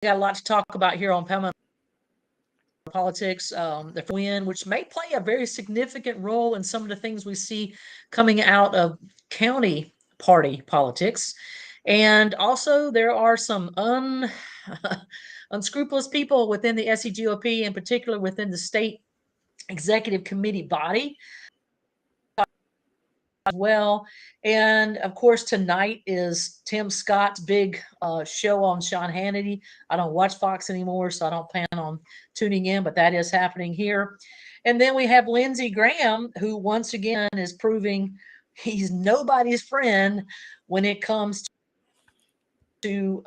got a lot to talk about here on Pamela Politics, the win, which may play a very significant role in some of the things we see coming out of county party politics. And also, there are some unscrupulous people within the SCGOP, in particular within the state executive committee body as well. And of course, tonight is Tim Scott's big show on Sean Hannity. I don't watch Fox anymore, so I don't plan on tuning in, but that is happening here. And then we have Lindsey Graham, who once again is proving he's nobody's friend when it comes to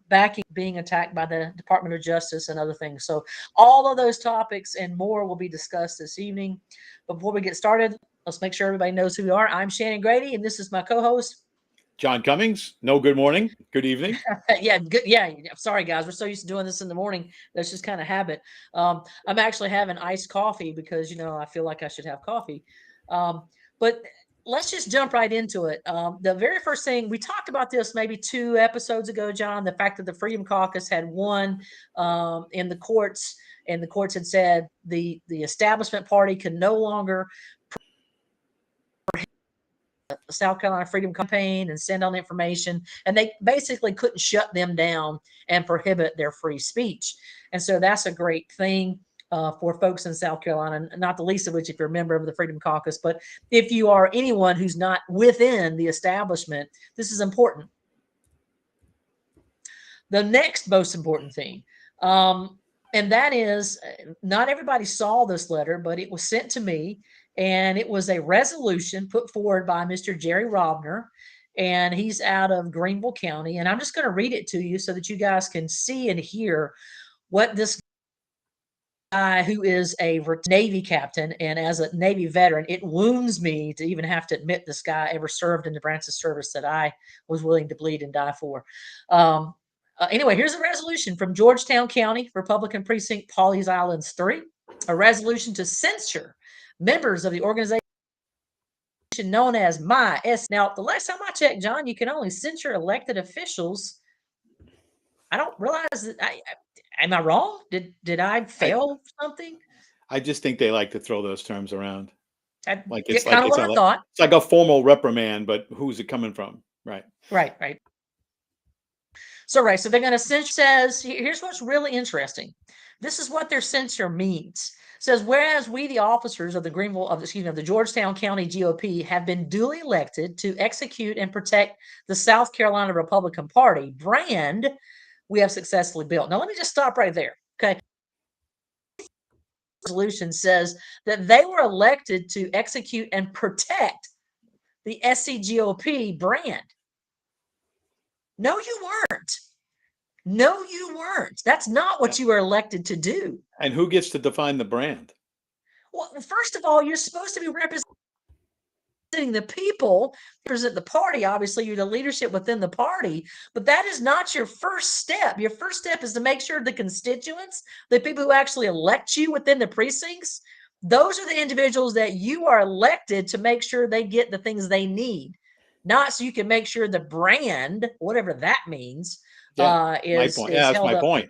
backing being attacked by the Department of Justice and other things. So all of those topics and more will be discussed this evening. Before we get started, let's make sure everybody knows who we are. I'm Shannon Grady, and this is my co-host, John Cummings. No, good morning. Good evening. Yeah, good. Yeah, sorry guys, we're so used to doing this in the morning. That's just kind of habit. I'm actually having iced coffee because I feel like I should have coffee. But let's just jump right into it. The very first thing we talked about this maybe 2 episodes ago, John, the fact that the Freedom Caucus had won in the courts, and the courts had said the establishment party can no longer South Carolina Freedom Campaign and send on information, and they basically couldn't shut them down and prohibit their free speech. And so that's a great thing for folks in South Carolina, not the least of which if you're a member of the Freedom Caucus, but if you are anyone who's not within the establishment, this is important. The next most important thing, and that is, not everybody saw this letter, but it was sent to me, and it was a resolution put forward by Mr. Jerry Robner, and he's out of Greenville County. And I'm just going to read it to you so that you guys can see and hear what this guy, who is a Navy captain, and as a Navy veteran, it wounds me to even have to admit this guy ever served in the branch of service that I was willing to bleed and die for. Anyway, here's a resolution from Georgetown County, Republican Precinct, Pawleys Islands 3, a resolution to censure members of the organization known as My S. Now, the last time I checked, John, you can only censure elected officials. I don't realize that. Am I wrong? Did I fail something? I just think they like to throw those terms around. It's kind of what I thought. It's like a formal reprimand, but who's it coming from? Right. Right. So they're going to censure. Says here's what's really interesting. This is what their censure means. It says, whereas we, the officers of the Georgetown County GOP, have been duly elected to execute and protect the South Carolina Republican Party brand we have successfully built. Now, let me just stop right there. Okay. The resolution says that they were elected to execute and protect the SCGOP brand. No, you weren't. No, you weren't. That's not what you were elected to do. And who gets to define the brand? Well, first of all, you're supposed to be representing the people, represent the party. Obviously, you're the leadership within the party, but that is not your first step. Your first step is to make sure the constituents, the people who actually elect you within the precincts, those are the individuals that you are elected to make sure they get the things they need, not so you can make sure the brand, whatever that means, is held up. Point.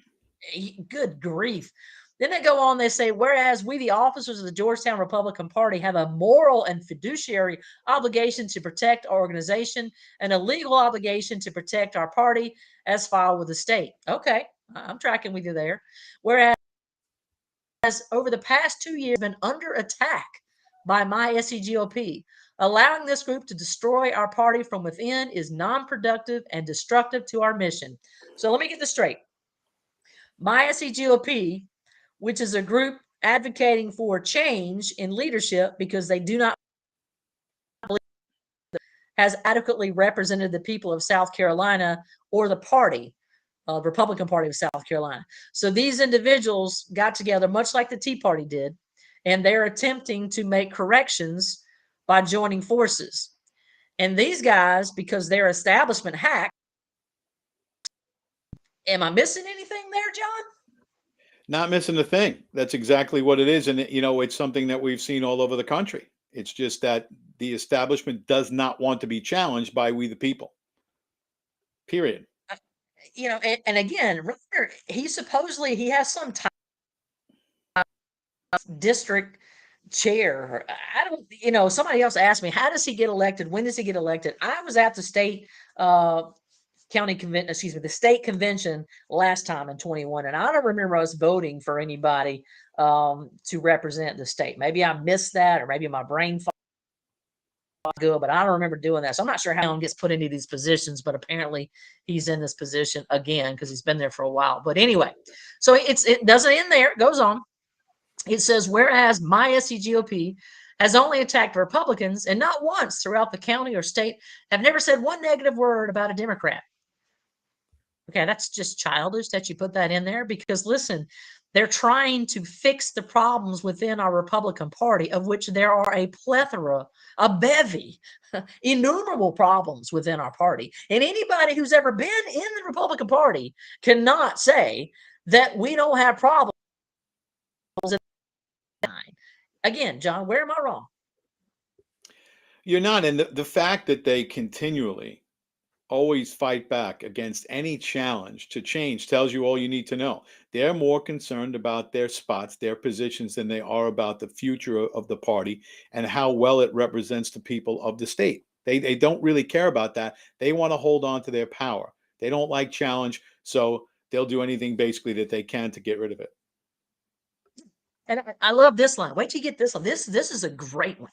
Good grief. Then they go on, they say, whereas we, the officers of the Georgetown Republican Party, have a moral and fiduciary obligation to protect our organization and a legal obligation to protect our party as filed with the state. Okay, I'm tracking with you there. Whereas over the past 2 years, been under attack by my SCGOP. Allowing this group to destroy our party from within is non-productive and destructive to our mission. So let me get this straight. My SCGOP, which is a group advocating for change in leadership because they do not believe has adequately represented the people of South Carolina or the party, Republican Party of South Carolina. So these individuals got together, much like the Tea Party did, and they're attempting to make corrections by joining forces. And these guys, because they're establishment hacks, am I missing anything there, John? Not missing a thing. That's exactly what it is. And, it's something that we've seen all over the country. It's just that the establishment does not want to be challenged by we the people. Period. and again, remember, he has some district chair. I don't, somebody else asked me, how does he get elected? When does he get elected? I was at the state county convention, the state convention last time in 21, and I don't remember us voting for anybody to represent the state. Maybe I missed that, or maybe my brain good, but I don't remember doing that. So I'm not sure how he gets put into these positions, but apparently he's in this position again because he's been there for a while. But anyway, so it doesn't end there. It goes on. It says, whereas my SCGOP has only attacked Republicans and not once throughout the county or state have never said one negative word about a Democrat. Okay, that's just childish that you put that in there because listen, they're trying to fix the problems within our Republican Party, of which there are a plethora, a bevy, innumerable problems within our party. And anybody who's ever been in the Republican Party cannot say that we don't have problems. Again, John, where am I wrong? You're not. And the fact that they continually always fight back against any challenge to change tells you all you need to know. They're more concerned about their spots, their positions, than they are about the future of the party and how well it represents the people of the state. They don't really care about that. They want to hold on to their power. They don't like challenge, so they'll do anything basically that they can to get rid of it. And I love this line. Wait till you get this one. This is a great one.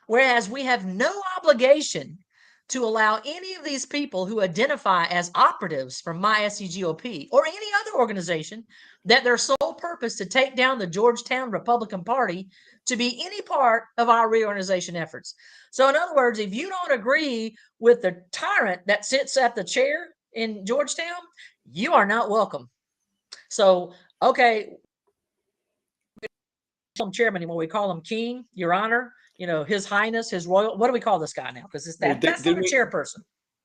Whereas we have no obligation to allow any of these people who identify as operatives from my SCGOP or any other organization that their sole purpose to take down the Georgetown Republican Party to be any part of our reorganization efforts. So in other words, if you don't agree with the tyrant that sits at the chair in Georgetown, you are not welcome. So, okay, chairman anymore. We call him King, Your Honor, His Highness, His Royal. What do we call this guy now? Because that's not a chairperson.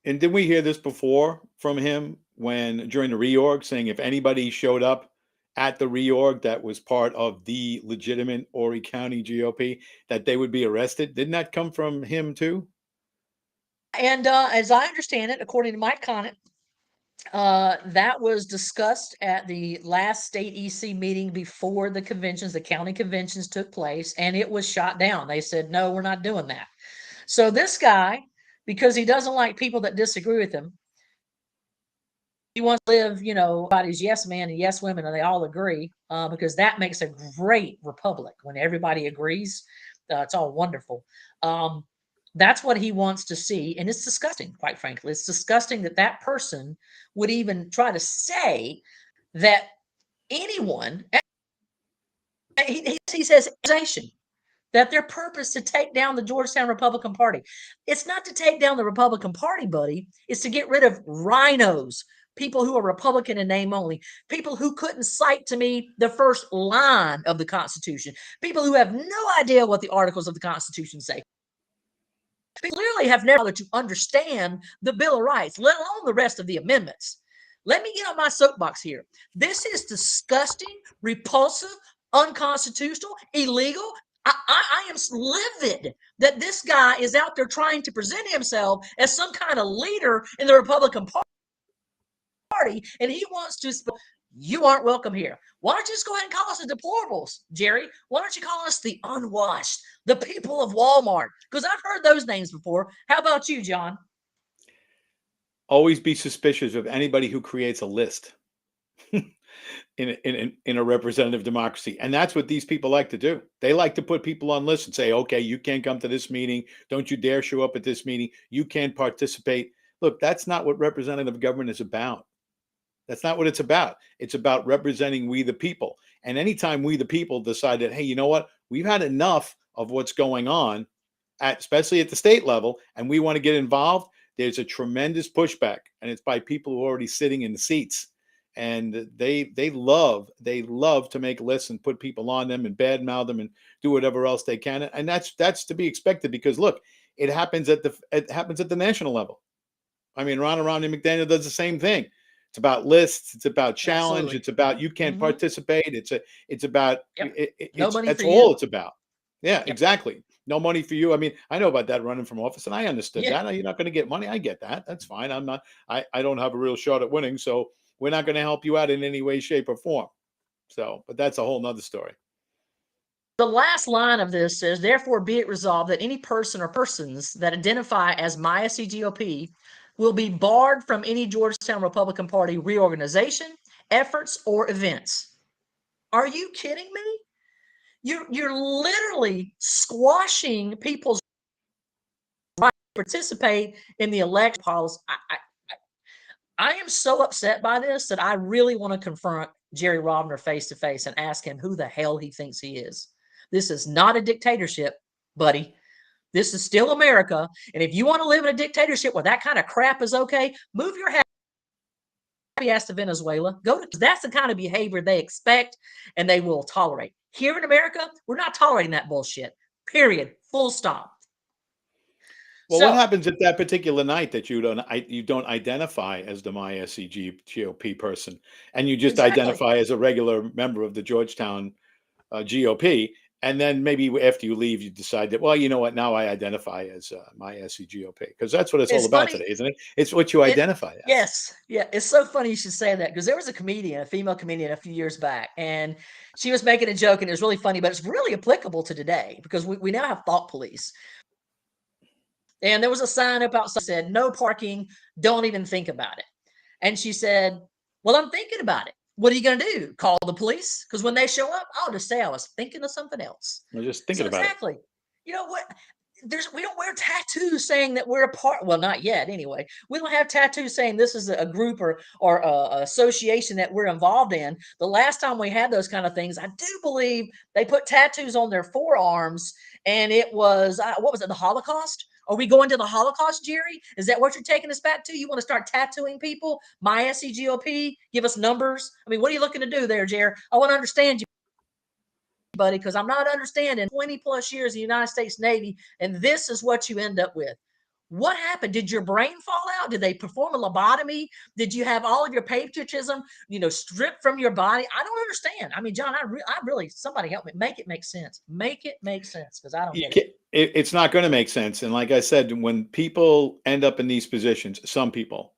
And did we hear this before from him during the reorg, saying if anybody showed up at the reorg that was part of the legitimate Horry County GOP, that they would be arrested? Didn't that come from him too? And as I understand it, according to Mike Conant, that was discussed at the last state EC meeting before the county conventions took place, and it was shot down. They said, no, we're not doing that. So this guy, because he doesn't like people that disagree with him, he wants to live, everybody's yes men and yes women, and they all agree, because that makes a great republic when everybody agrees. It's all wonderful. That's what he wants to see. And it's disgusting, quite frankly. It's disgusting that person would even try to say that anyone, he says, that their purpose to take down the Georgetown Republican Party. It's not to take down the Republican Party, buddy. It's to get rid of rhinos, people who are Republican in name only, people who couldn't cite to me the first line of the Constitution, people who have no idea what the articles of the Constitution say. They clearly have never to understand the Bill of Rights, let alone the rest of the amendments. Let me get on my soapbox here. This is disgusting, repulsive, unconstitutional, illegal. I am livid that this guy is out there trying to present himself as some kind of leader in the Republican Party, and he wants to. You aren't welcome here. Why don't you just go ahead and call us the deplorables, Jerry? Why don't you call us the unwashed, the people of Walmart? Because I've heard those names before. How about you, John? Always be suspicious of anybody who creates a list in a representative democracy. And that's what these people like to do. They like to put people on lists and say, okay, you can't come to this meeting. Don't you dare show up at this meeting. You can't participate. Look, that's not what representative government is about. That's not what it's about. It's about representing we the people. And anytime we the people decide that, hey, you know what? We've had enough of what's going on, especially at the state level, and we want to get involved, there's a tremendous pushback. And it's by people who are already sitting in the seats. And they love to make lists and put people on them and badmouth them and do whatever else they can. And that's to be expected because, look, it happens at the national level. I mean, Ron Romney McDaniel does the same thing. It's about lists. It's about challenge. Absolutely. It's about you can't participate. It's about yep. that's all it's about. Yeah, exactly. No money for you. I mean, I know about that running from office, and I understood Yeah. that. You're not going to get money. I get that. That's fine. I don't have a real shot at winning, so we're not going to help you out in any way, shape, or form. So, but that's a whole nother story. The last line of this says, therefore be it resolved that any person or persons that identify as my SCGOP will be barred from any Georgetown Republican Party reorganization, efforts, or events. Are you kidding me? You're literally squashing people's right to participate in the election policy. I am so upset by this that I really want to confront Jerry Robner face to face and ask him who the hell he thinks he is. This is not a dictatorship, buddy. This is still America. And if you want to live in a dictatorship where that kind of crap is okay, move your ass to Venezuela. That's the kind of behavior they expect and they will tolerate. Here in America, we're not tolerating that bullshit. Period. Full stop. Well, what happens at that particular night that you don't identify as the MySCGOP person, and you just identify as a regular member of the Georgetown GOP, and then maybe after you leave, you decide that, well, you know what, now I identify as MySCGOP, because that's what it's all about today, isn't it? It's what you identify as. Yes, yeah. It's so funny you should say that, because there was a comedian, a female comedian, a few years back, and she was making a joke, and it was really funny, but it's really applicable to today because we now have thought police. And there was a sign up outside that said, no parking, don't even think about it. And she said, well, I'm thinking about it. What are you going to do? Call the police? Because when they show up, I'll just say I was thinking of something else. I'm just thinking about it. Exactly. You know what? We don't wear tattoos saying that we're a part. Well, not yet anyway. We don't have tattoos saying this is a group or a association that we're involved in. The last time we had those kind of things, I do believe they put tattoos on their forearms, and it was, what was it, the Holocaust? Are we going to the Holocaust, Jerry? Is that what you're taking us back to? You want to start tattooing people? My SCGOP? Give us numbers? I mean, what are you looking to do there, Jerry? I want to understand you, buddy, because I'm not understanding 20 plus years in the United States Navy, and this is what you end up with. What happened? Did your brain fall out? Did they perform a lobotomy? Did you have all of your patriotism, stripped from your body? I don't understand. I mean, John, I really, somebody help me. Make it make sense. Make it make sense, because I don't get it. It's not going to make sense. And like I said, when people end up in these positions, some people,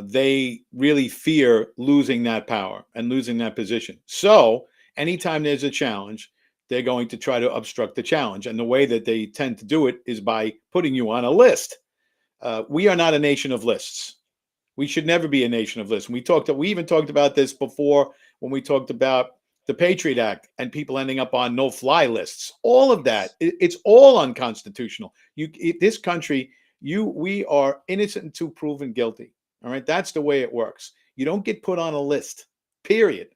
they really fear losing that power and losing that position. So anytime there's a challenge, they're going to try to obstruct the challenge. And the way that they tend to do it is by putting you on a list. We are not a nation of lists. We should never be a nation of lists. We even talked about this before when we talked about the Patriot Act and people ending up on no-fly lists. All of that, it's all unconstitutional. This country, we are innocent until proven guilty. All right, that's the way it works. You don't get put on a list, period.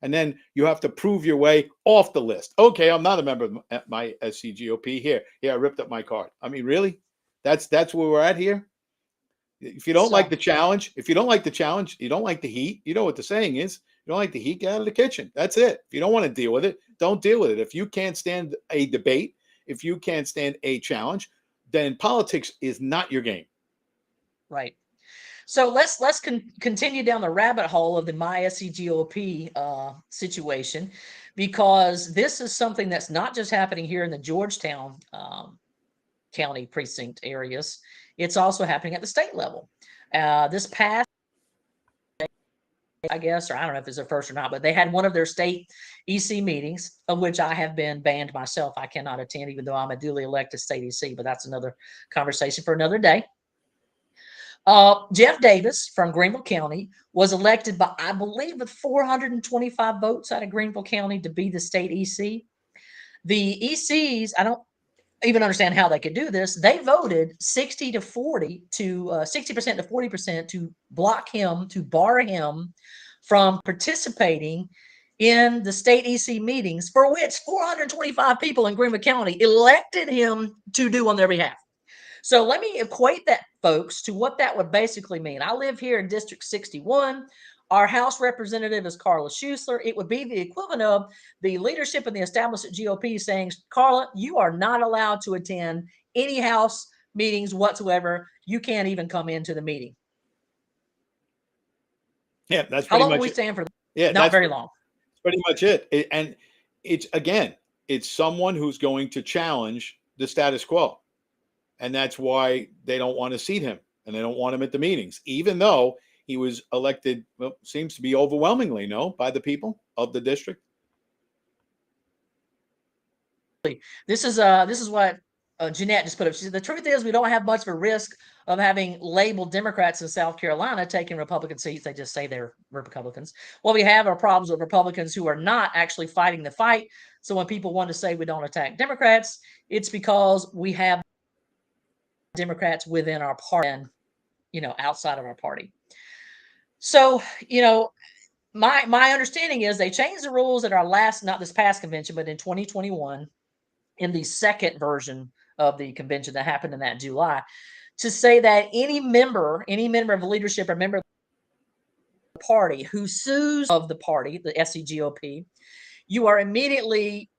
And then you have to prove your way off the list. Okay, I'm not a member of my SCGOP. Here, I ripped up my card. I mean, really? That's where we're at here? If you don't like the challenge, you don't like the heat, you know what the saying is. You don't like the heat, get out of the kitchen. That's it. If you don't want to deal with it, don't deal with it. If you can't stand a debate, if you can't stand a challenge, then politics is not your game. Right. So let's continue down the rabbit hole of the MySCGOP situation, because this is something that's not just happening here in the Georgetown County precinct areas. It's also happening at the state level. This past, I guess, or I don't know if it's their first or not, but they had one of their state EC meetings, of which I have been banned myself. I cannot attend, even though I'm a duly elected state EC, but that's another conversation for another day. Jeff Davis from Greenville County was elected by, I believe, with 425 votes out of Greenville County to be the state EC. The ECs, I don't even understand how they could do this. They voted 60% to 40% to block him, to bar him from participating in the state EC meetings, for which 425 people in Greenville County elected him to do on their behalf. So let me equate that, folks, to what that would basically mean. I live here in District 61. Our House representative is Carla Schuessler. It would be the equivalent of the leadership in the establishment GOP saying, Carla, you are not allowed to attend any House meetings whatsoever. You can't even come into the meeting. Yeah, that's how long will we stand for? Yeah, not very long. Pretty much it. And it's someone who's going to challenge the status quo. And that's why they don't want to seat him and they don't want him at the meetings, even though he was elected, well, seems to be overwhelmingly, no, by the people of the district. This is what Jeanette just put up. She said, the truth is we don't have much of a risk of having labeled Democrats in South Carolina taking Republican seats. They just say they're Republicans. What we have are problems with Republicans who are not actually fighting the fight. So when people want to say we don't attack Democrats, it's because we have Democrats within our party and, outside of our party. So, my understanding is they changed the rules at our last, not this past convention, but in 2021, in the second version of the convention that happened in that July, to say that any member of leadership or member of the party who sues of the party, the SCGOP, you are immediately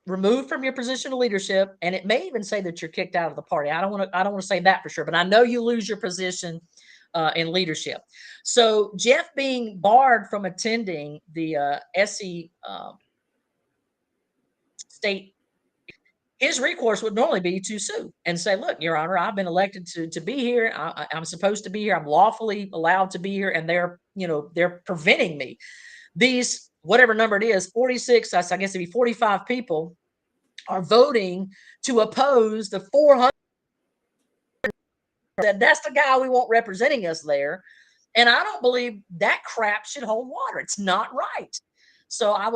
removed from your position of leadership, and it may even say that you're kicked out of the party. I don't want to say that for sure, but I know you lose your position in leadership. So Jeff being barred from attending the SC state, his recourse would normally be to sue and say, look, Your Honor, I've been elected to be here. I'm supposed to be here. I'm lawfully allowed to be here. And they're preventing me. These, whatever number it is, 46, I guess it'd be 45 people are voting to oppose the 400. That's the guy we want representing us there. And I don't believe that crap should hold water. It's not right. So I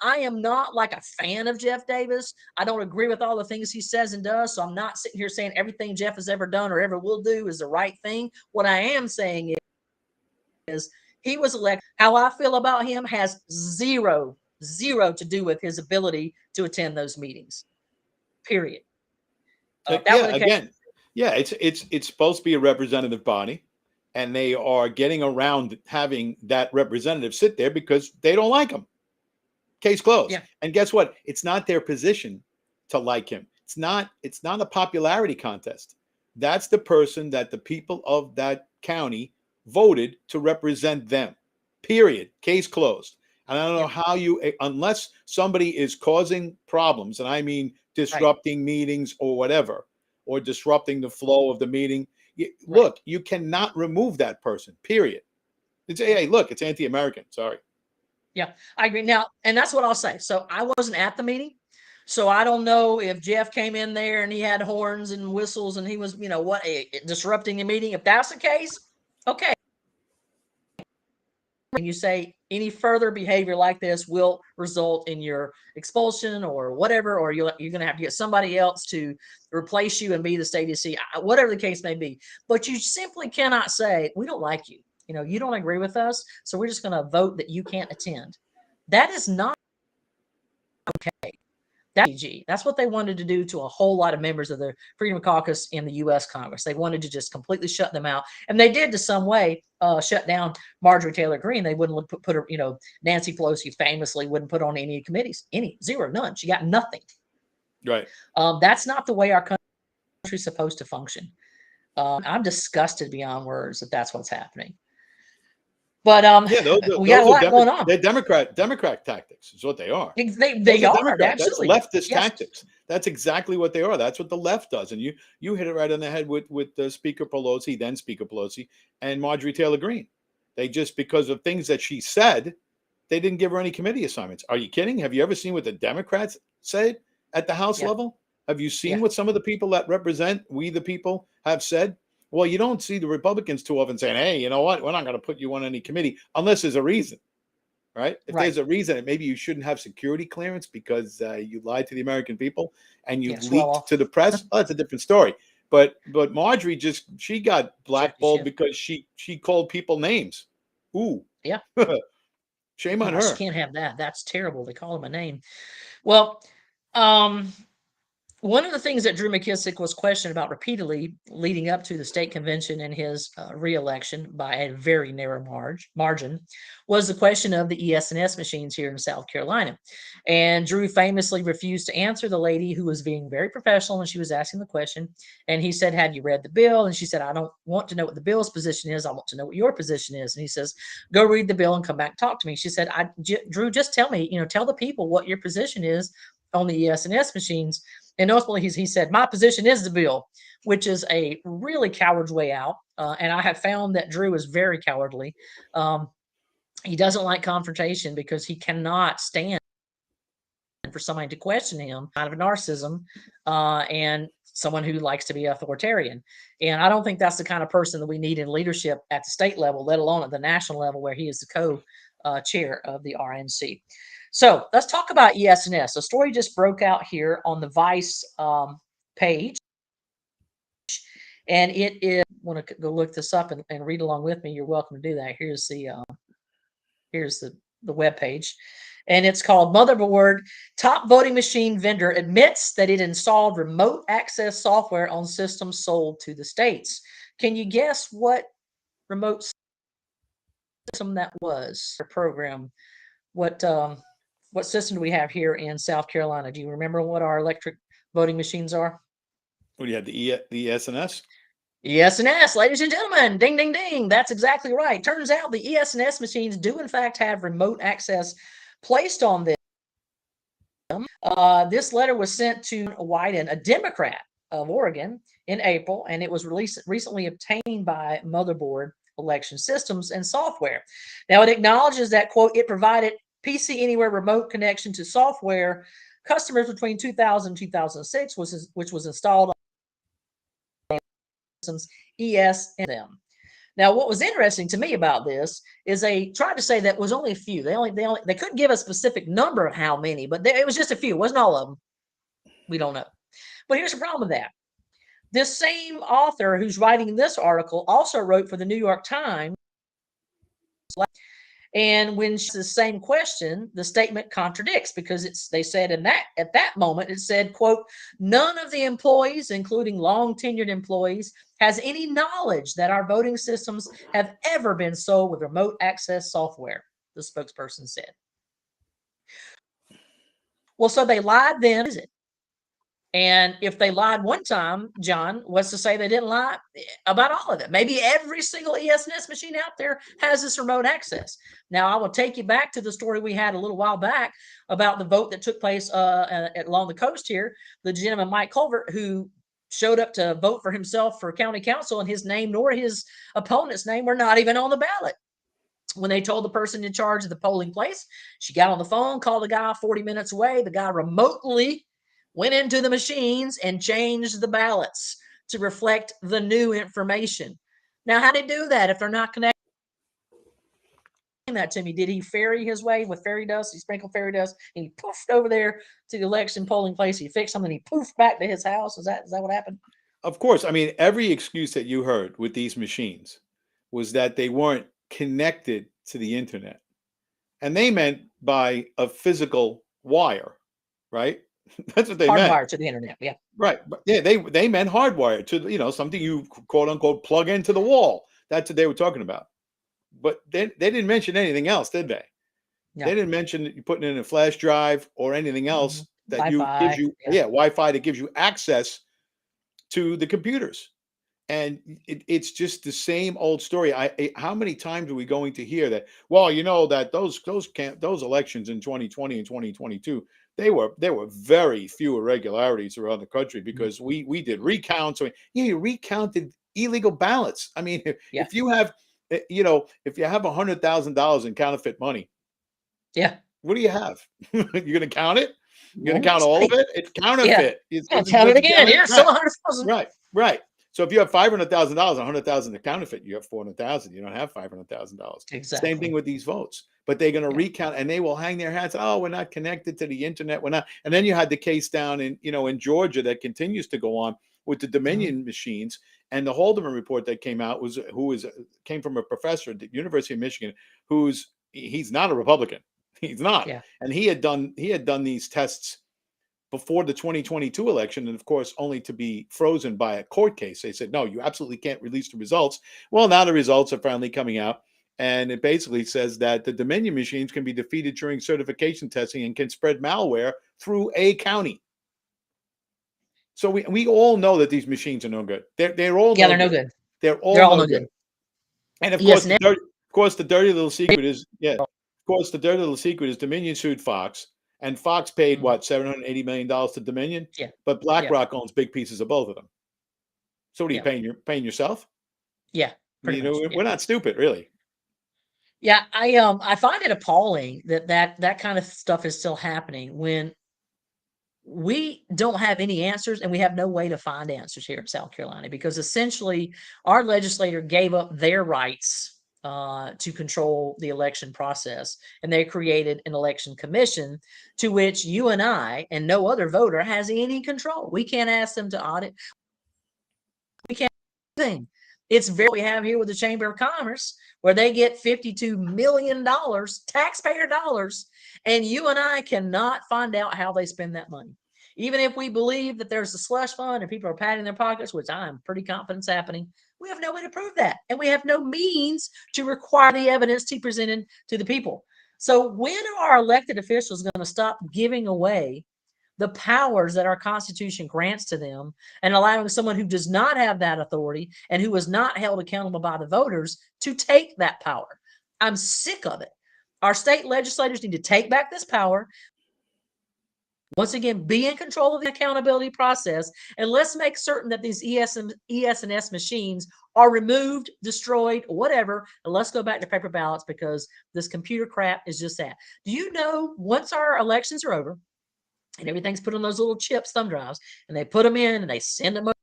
am not like a fan of Jeff Davis. I don't agree with all the things he says and does. So I'm not sitting here saying everything Jeff has ever done or ever will do is the right thing. What I am saying is he was elected. How I feel about him has zero to do with his ability to attend those meetings. Period. It's supposed to be a representative body. And they are getting around having that representative sit there because they don't like him. Case closed. Yeah. And guess what? It's not their position to like him. It's not a popularity contest. That's the person that the people of that county voted to represent them. Period. Case closed. And I don't know how unless somebody is causing problems, and I mean disrupting meetings or whatever, or disrupting the flow of the meeting. Look, you cannot remove that person, period. It's, hey, look, it's anti-American. Sorry. Yeah, I agree. Now, and that's what I'll say. So I wasn't at the meeting. So I don't know if Jeff came in there and he had horns and whistles and he was, disrupting the meeting. If that's the case, okay. And you say any further behavior like this will result in your expulsion or whatever, or you're going to have to get somebody else to replace you and be the state EC, whatever the case may be. But you simply cannot say, we don't like you. You don't agree with us, so we're just going to vote that you can't attend. That is not okay. That's what they wanted to do to a whole lot of members of the Freedom Caucus in the U.S. Congress. They wanted to just completely shut them out. And they did to some way shut down Marjorie Taylor Greene. They wouldn't put her, Nancy Pelosi famously wouldn't put on any committees, zero, none. She got nothing. Right. That's not the way our country is supposed to function. I'm disgusted beyond words that that's what's happening. But we got a lot going on. They're Democrat tactics is what they are. They are. That's leftist tactics. That's exactly what they are. That's what the left does. And you hit it right on the head with Speaker Pelosi, and Marjorie Taylor Greene. They just, because of things that she said, they didn't give her any committee assignments. Are you kidding? Have you ever seen what the Democrats said at the House level? Have you seen what some of the people that represent we the people have said? Well, you don't see the Republicans too often saying, hey, you know what? We're not going to put you on any committee unless there's a reason, right? If there's a reason, maybe you shouldn't have security clearance because you lied to the American people and you leaked to the press. Oh, that's a different story. But Marjorie she got blackballed because she called people names. Ooh. Yeah. Shame on her. She can't have that. That's terrible. They call him a name. Well, one of the things that Drew McKissick was questioned about repeatedly leading up to the state convention and his reelection by a very narrow margin was the question of the ES&S machines here in South Carolina. And Drew famously refused to answer the lady who was being very professional when she was asking the question. And he said, have you read the bill? And she said, I don't want to know what the bill's position is. I want to know what your position is. And he says, go read the bill and come back and talk to me. She said, Drew, just tell me, tell the people what your position is on the ES&S machines. And ultimately, he said, my position is the bill, which is a really coward's way out. And I have found that Drew is very cowardly. He doesn't like confrontation because he cannot stand for somebody to question him, kind of a narcissism, and someone who likes to be authoritarian. And I don't think that's the kind of person that we need in leadership at the state level, let alone at the national level, where he is the co-chair of the RNC. So let's talk about ES&S. A story just broke out here on the Vice page. And it is, want to go look this up and read along with me, you're welcome to do that. Here's the web page. And it's called Motherboard. Top voting machine vendor admits that it installed remote access software on systems sold to the states. Can you guess what remote system that was? Or program? What system do we have here in South Carolina? Do you remember what our electric voting machines are? What do you have? The ES&S? ES&S, ladies and gentlemen, ding, ding, ding. That's exactly right. Turns out the ES&S machines do in fact have remote access placed on them. This letter was sent to Wyden, a Democrat of Oregon, in April, and it was recently obtained by Motherboard Election Systems and Software. Now, it acknowledges that, quote, it provided PC Anywhere remote connection to software customers between 2000 and 2006, which was installed on systems ES and them. Now, what was interesting to me about this is they tried to say that was only a few. They couldn't give a specific number of how many, but it was just a few. It wasn't all of them. We don't know. But here's the problem with that. This same author who's writing this article also wrote for the New York Times. And when she asks the same question, the statement contradicts, because they said at that moment, it said, quote, none of the employees, including long tenured employees, has any knowledge that our voting systems have ever been sold with remote access software, the spokesperson said. Well, so they lied then, is it? And if they lied one time, John, what's to say they didn't lie about all of it? Maybe every single ES&S machine out there has this remote access. Now, I will take you back to the story we had a little while back about the vote that took place along the coast here. The gentleman, Mike Colbert, who showed up to vote for himself for county council, and his name nor his opponent's name were not even on the ballot. When they told the person in charge of the polling place, she got on the phone, called the guy 40 minutes away. The guy remotely went into the machines and changed the ballots to reflect the new information. Now, how did he do that if they're not connecting that to me? Did he ferry his way with fairy dust? He sprinkled fairy dust and he poofed over there to the election polling place. He fixed something. He poofed back to his house. Is that what happened? Of course. I mean, every excuse that you heard with these machines was that they weren't connected to the internet. And they meant by a physical wire, right? That's what they meant. Hardwired to the internet, yeah. Right. Yeah, they meant hardwired to, something you quote unquote plug into the wall. That's what they were talking about. But they didn't mention anything else, did they? No. They didn't mention that you putting in a flash drive or anything else that Wi-Fi, gives you Wi-Fi that gives you access to the computers. And it's just the same old story. How many times are we going to hear that? Well, that those elections in 2020 and 2022, there were very few irregularities around the country because we did recounts. You recounted illegal ballots. I mean, if you have $100,000 in counterfeit money, what do you have? You're going to count it? You're going to count all of it? It's counterfeit. Count it again. Here's still 100,000. Right. So if you have $500,000, 100,000 to counterfeit, you have 400,000. You don't have $500,000. Exactly. Same thing with these votes. But they're going to recount, and they will hang their hats. Oh, we're not connected to the internet. We're not. And then you had the case down in Georgia that continues to go on with the Dominion machines. And the Haldeman report that came out came from a professor at the University of Michigan, he's not a Republican. He's not. Yeah. And he had done these tests before the 2022 election, and of course, only to be frozen by a court case. They said, no, you absolutely can't release the results. Well, now the results are finally coming out, and it basically says that the Dominion machines can be defeated during certification testing and can spread malware through a county. So we all know that these machines are no good. They're all they're no good. They're all no good. And of course, the dirty little secret is Dominion sued Fox. And Fox paid what, $780 million to Dominion? Yeah. But BlackRock owns big pieces of both of them. So what are you paying yourself? Yeah. Pretty much. We're not stupid, really. Yeah, I find it appalling that kind of stuff is still happening when we don't have any answers and we have no way to find answers here in South Carolina, because essentially our legislator gave up their rights to control the election process, and they created an election commission to which you and I and no other voter has any control. We can't ask them to audit. We can't do anything. It's very we have here with the Chamber of Commerce, where they get $52 million, taxpayer dollars, and you and I cannot find out how they spend that money. Even if we believe that there's a slush fund and people are patting their pockets, which I'm pretty confident is happening, we have no way to prove that. And we have no means to require the evidence to be presented to the people. So when are our elected officials going to stop giving away the powers that our Constitution grants to them and allowing someone who does not have that authority and who is not held accountable by the voters to take that power? I'm sick of it. Our state legislators need to take back this power. Once again, be in control of the accountability process, and let's make certain that these ES&S machines are removed, destroyed, whatever, and let's go back to paper ballots, because this computer crap is just that. Do you know, once our elections are over and everything's put on those little chips, thumb drives, and they put them in and they send them over.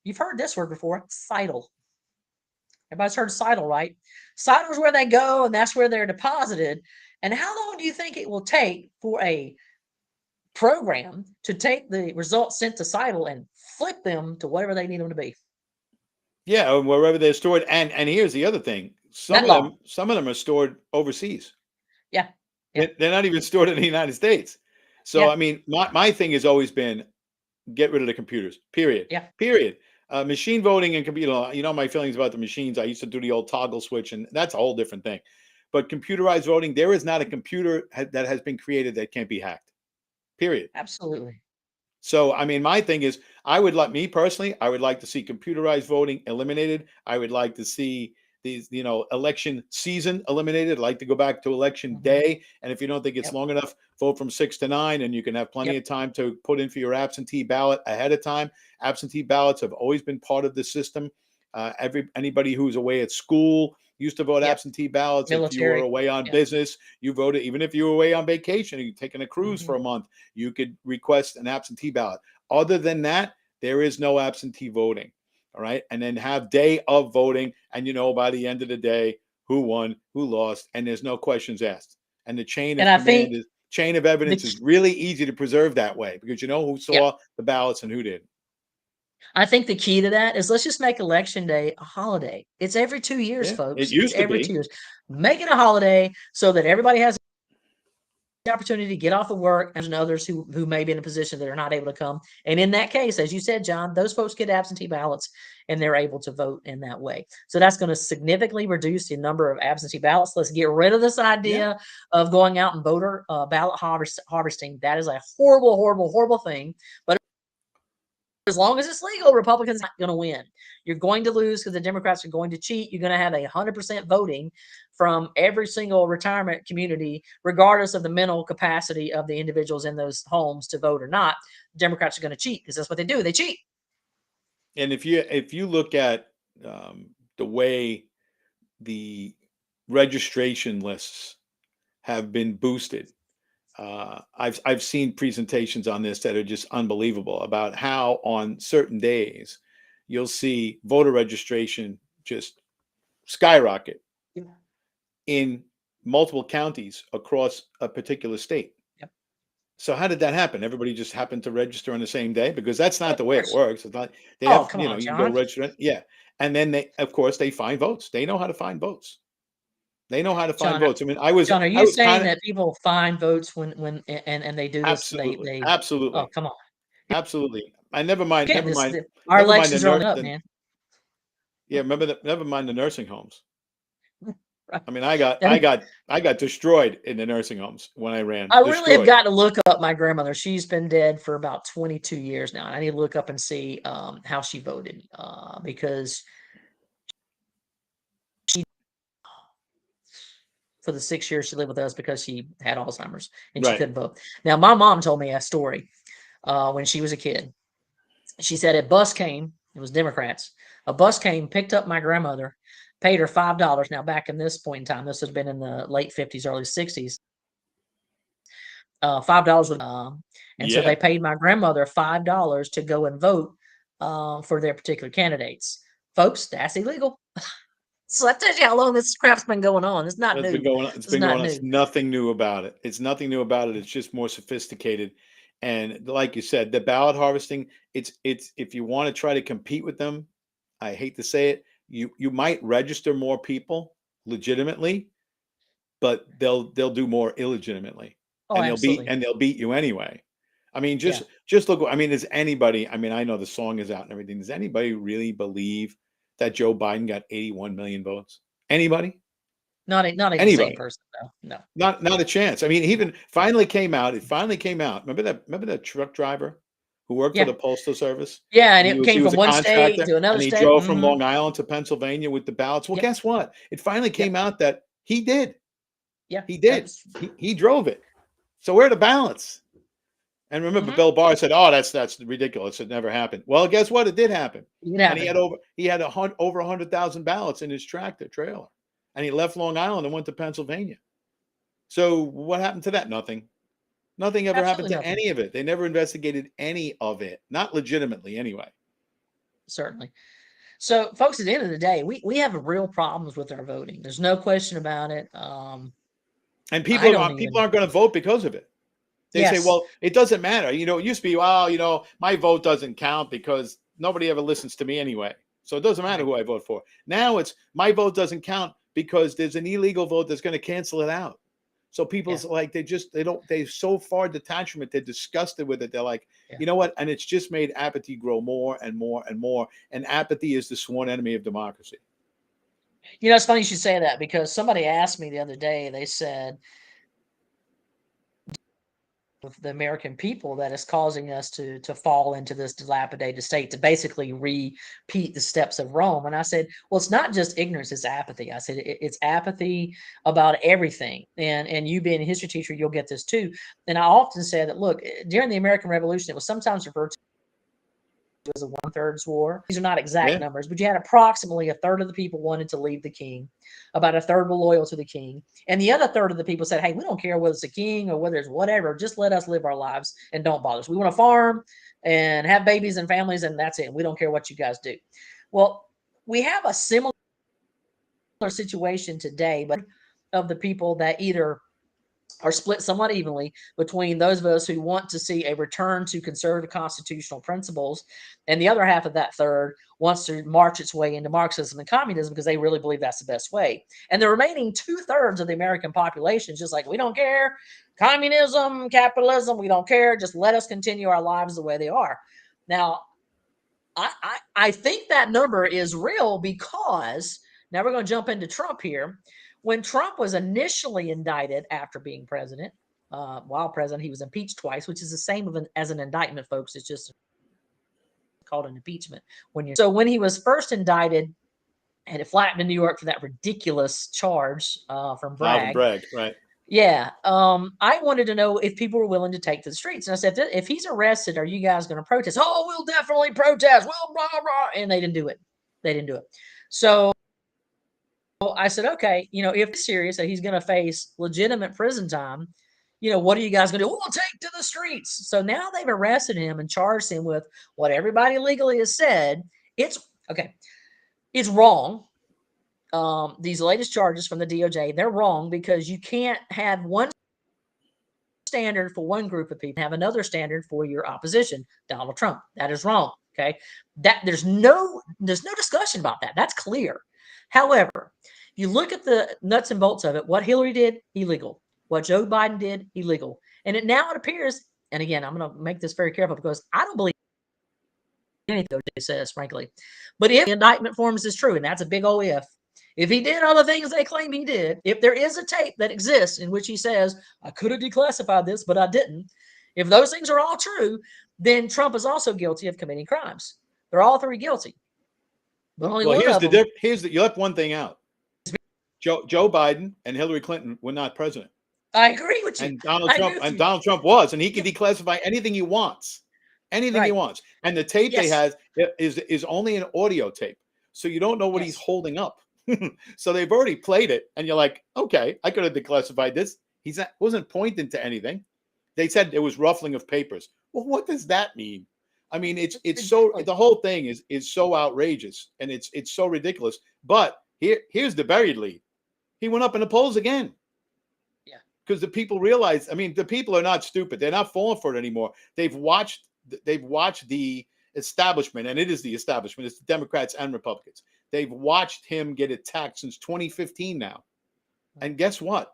You've heard this word before, CITL. Everybody's heard of CITL, right? CITL is where they go, and that's where they're deposited. And how long do you think it will take for a program to take the results sent to CITL and flip them to whatever they need them to be? Yeah, wherever they're stored. And here's the other thing: some of them are stored overseas. Yeah. They're not even stored in the United States. So I mean, my thing has always been get rid of the computers. Period. Yeah. Period. Machine voting and computer. You know my feelings about the machines. I used to do the old toggle switch, and that's a whole different thing. But computerized voting, there is not a computer that has been created that can't be hacked. Period. Absolutely. So, I mean, my thing is, I would like to see computerized voting eliminated. I would like to see these, election season eliminated. I'd like to go back to election day. And if you don't think it's long enough, vote from 6 to 9, and you can have plenty of time to put in for your absentee ballot ahead of time. Absentee ballots have always been part of the system. Anybody who's away at school used to vote absentee ballots. Military. If you were away on business, you voted. Even if you were away on vacation, you're taking a cruise for a month, you could request an absentee ballot. Other than that, there is no absentee voting. All right. And then have day of voting. And by the end of the day, who won, who lost, and there's no questions asked. And the chain of evidence is really easy to preserve that way, because who saw the ballots and who didn't. I think the key to that is let's just make election day a holiday. It's every 2 years, folks. It used to be. 2 years. Make it a holiday so that everybody has the opportunity to get off of work, and others who may be in a position that are not able to come. And in that case, as you said, John, those folks get absentee ballots and they're able to vote in that way. So that's going to significantly reduce the number of absentee ballots. Let's get rid of this idea of going out and voter ballot harvesting. That is a horrible, horrible, horrible thing. But as long as it's legal, Republicans are not going to win. You're going to lose because the Democrats are going to cheat. You're going to have 100% voting from every single retirement community, regardless of the mental capacity of the individuals in those homes to vote or not. Democrats are going to cheat because that's what they do. They cheat. And if you look at the way the registration lists have been boosted, I've seen presentations on this that are just unbelievable about how on certain days you'll see voter registration just skyrocket in multiple counties across a particular state. Yep. So how did that happen? Everybody just happened to register on the same day? Because that's not the way it works. It's not. They have, come on, you can go register. Yeah, and then they find votes. They know how to find votes. They know how to find votes. I mean, John, are you saying that people find votes when they do this? Absolutely. They absolutely. Oh, come on. Absolutely. I never mind. Our elections are up, man. Yeah, never mind the nursing homes. Right. I mean, I got destroyed in the nursing homes when I ran. I really have got to look up my grandmother. She's been dead for about 22 years now. I need to look up and see how she voted because for the 6 years she lived with us because she had Alzheimer's and she Right. couldn't vote. Now, my mom told me a story when she was a kid. She said a bus came, it was Democrats. A bus came, picked up my grandmother, paid her $5. Now, back in this point in time, this had been in the late 50s, early 60s. $5 was, and so Yeah. they paid my grandmother $5 to go and vote for their particular candidates. Folks, that's illegal. So that tells you how long this crap's been going on. It's not It's been new. going on. It's It's been not going on. It's new. nothing new about it. It's nothing new about it. It's just more sophisticated. And like you said, the ballot harvesting, it's if you want to try to compete with them, I hate to say it, you might register more people legitimately, but they'll do more illegitimately. Oh, And absolutely. they'll beat you anyway. I mean, Yeah. just look, I mean, does anybody, I mean, I know the song is out and everything. Does anybody really believe that Joe Biden got 81 million votes? Anybody? Not even the same Anybody? person, though. No. Not a chance. I mean, he even finally came out. It finally came out. Remember that truck driver who worked for Yeah. the Postal Service? Yeah, and And it he came was from a one state contractor to another and he state. drove from Mhm. Long Island to Pennsylvania with the ballots. Well, Yep. guess what? It finally came Yep. out that he did. Yeah. He That did. was He drove it. So where are the ballots? And remember, mhm. Bill Barr said, "Oh, that's ridiculous. It never happened." Well, guess what? It did happen. It And happened. he had over 100,000 ballots in his tractor trailer, and he left Long Island and went to Pennsylvania. So what happened to that? Nothing. Nothing ever happened Absolutely to nothing. any of it. They never investigated any of it, not legitimately anyway. Certainly. So, folks, at the end of the day, we have real problems with our voting. There's no question about it. And I don't people even. aren't going to vote because of it. They say, Yes. well, it doesn't matter. You know, it used to be, well, you know, my vote doesn't count because nobody ever listens to me anyway. So it doesn't matter Right. who I vote for. Now it's my vote doesn't count because there's an illegal vote that's going to cancel it out. So Yeah. people's like, they're so far detached from it. They're disgusted with it. They're like, Yeah. you know what? And it's just made apathy grow more and more and more. And apathy is the sworn enemy of democracy. You know, it's funny you should say that because somebody asked me the other day. They said, of the American people that is causing us to fall into this dilapidated state to basically repeat the steps of Rome. And I said, well, it's not just ignorance, it's apathy. I said it's apathy about everything. And you being a history teacher, you'll get this too. And I often say that look, during the American Revolution, it was sometimes referred to as a one-thirds war. These are not exact Yeah. numbers, but you had approximately a third of the people wanted to leave the king, about a third were loyal to the king, and the other third of the people said, hey, we don't care whether it's a king or whether it's whatever, just let us live our lives and don't bother us. We want to farm and have babies and families, and that's it. We don't care what you guys do. Well, we have a similar situation today, but of the people that either are split somewhat evenly between those of us who want to see a return to conservative constitutional principles, and the other half of that third wants to march its way into Marxism and communism because they really believe that's the best way. And the remaining 2/3 of the American population is just like, we don't care, communism, capitalism, we don't care, just let us continue our lives the way they are. Now, I think that number is real because now we're going to jump into Trump here. When Trump was initially indicted after being president, while president, he was impeached twice, which is the same as an indictment, folks. It's just called an impeachment when he was first indicted and it flattened in New York for that ridiculous charge from Alvin Bragg. Bragg, right. Yeah, I wanted to know if people were willing to take to the streets, and I said, if he's arrested, are you guys going to protest? Oh, we'll definitely protest. Well, blah blah, and they didn't do it. They didn't do it. So I said, okay, if it's serious that he's going to face legitimate prison time, what are you guys going to do? We'll take to the streets. So now they've arrested him and charged him with what everybody legally has said. It's okay. It's wrong. These latest charges from the DOJ, they're wrong because you can't have one standard for one group of people, have another standard for your opposition, Donald Trump. That is wrong. Okay. That there's no discussion about that. That's clear. However, you look at the nuts and bolts of it, what Hillary did, illegal. What Joe Biden did, illegal. And it appears, and again, I'm going to make this very careful because I don't believe anything OJ says, frankly. But if the indictment forms is true, and that's a big O if he did all the things they claim he did, if there is a tape that exists in which he says, I could have declassified this, but I didn't. If those things are all true, then Trump is also guilty of committing crimes. They're all three guilty. But only Well, one of them. you left one thing out. Joe Biden and Hillary Clinton were not president. I agree with you. And I agree with you. Donald Trump was, and he can declassify anything he wants. Anything he Right. wants. And the tape they Yes. had is only an audio tape. So you don't know what he's Yes. holding up. So they've already played it, and you're like, okay, I could have declassified this. Wasn't pointing to anything. They said it was ruffling of papers. Well, what does that mean? I mean, it's so, the whole thing is so outrageous, and it's so ridiculous. But here's the buried lead. He went up in the polls again. Yeah. Because the people realize, I mean, the people are not stupid. They're not falling for it anymore. They've watched the establishment, and it is the establishment. It's the Democrats and Republicans. They've watched him get attacked since 2015 now. And guess what?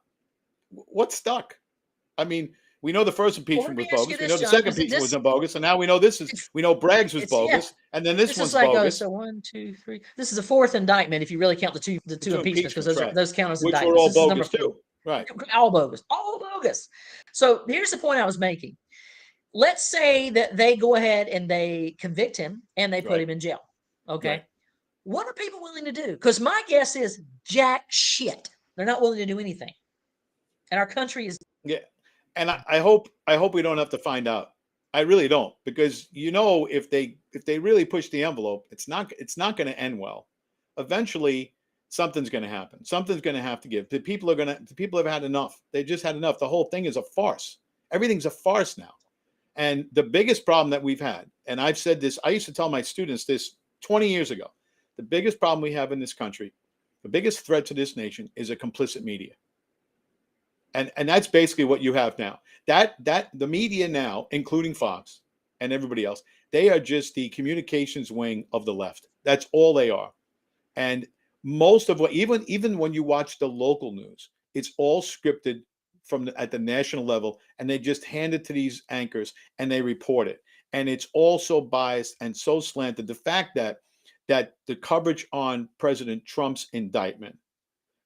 What's stuck? I mean, we know the first impeachment was bogus. We know the second impeachment was bogus. And now we know we know Bragg's was bogus. Yeah. And then this one's like, bogus. So 1, 2, 3. This is the fourth indictment if you really count the two impeachments, because those count as indictments. Which were all bogus too. Right. All bogus. All bogus. So here's the point I was making. Let's say that they go ahead and they convict him and they put him in jail. Okay. Right. What are people willing to do? Because my guess is jack shit. They're not willing to do anything. And our country is. Yeah. And I hope we don't have to find out. I really don't, because if they really push the envelope, it's not going to end well. Eventually, something's going to happen. Something's going to have to give. The people have had enough. They just had enough. The whole thing is a farce. Everything's a farce now. And the biggest problem that we've had, and I've said this, I used to tell my students this 20 years ago, the biggest problem we have in this country, the biggest threat to this nation is a complicit media. And that's basically what you have now. That the media now, including Fox and everybody else, they are just the communications wing of the left. That's all they are. And most of what, even when you watch the local news, it's all scripted at the national level, and they just hand it to these anchors and they report it. And it's all so biased and so slanted. The fact that the coverage on President Trump's indictment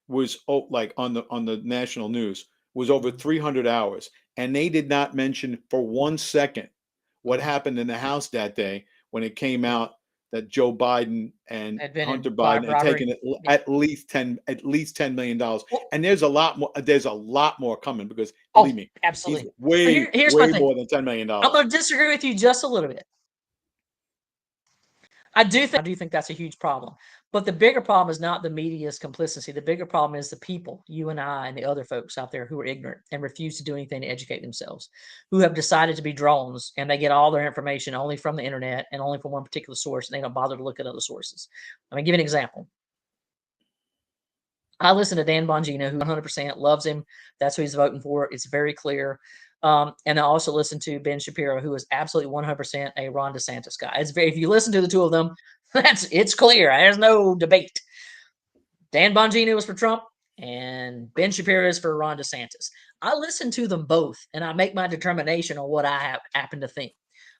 was like on the national news was over 300 hours, and they did not mention for 1 second what happened in the House that day when it came out that Joe Biden and Hunter Biden had taken at least $10 million. Well, and there's a lot more coming, because believe me, absolutely, way more than $10 million. I'm going to disagree with you just a little bit. I do think that's a huge problem. But the bigger problem is not the media's complicity. The bigger problem is the people, you and I and the other folks out there who are ignorant and refuse to do anything to educate themselves, who have decided to be drones, and they get all their information only from the internet and only from one particular source, and they don't bother to look at other sources. I'm going to give you an example. I listen to Dan Bongino, who 100% loves him. That's who he's voting for. It's very clear. And I also listen to Ben Shapiro, who is absolutely 100% a Ron DeSantis guy. If you listen to the two of them, it's clear. There's no debate. Dan Bongino is for Trump, and Ben Shapiro is for Ron DeSantis. I listen to them both, and I make my determination on what I happen to think.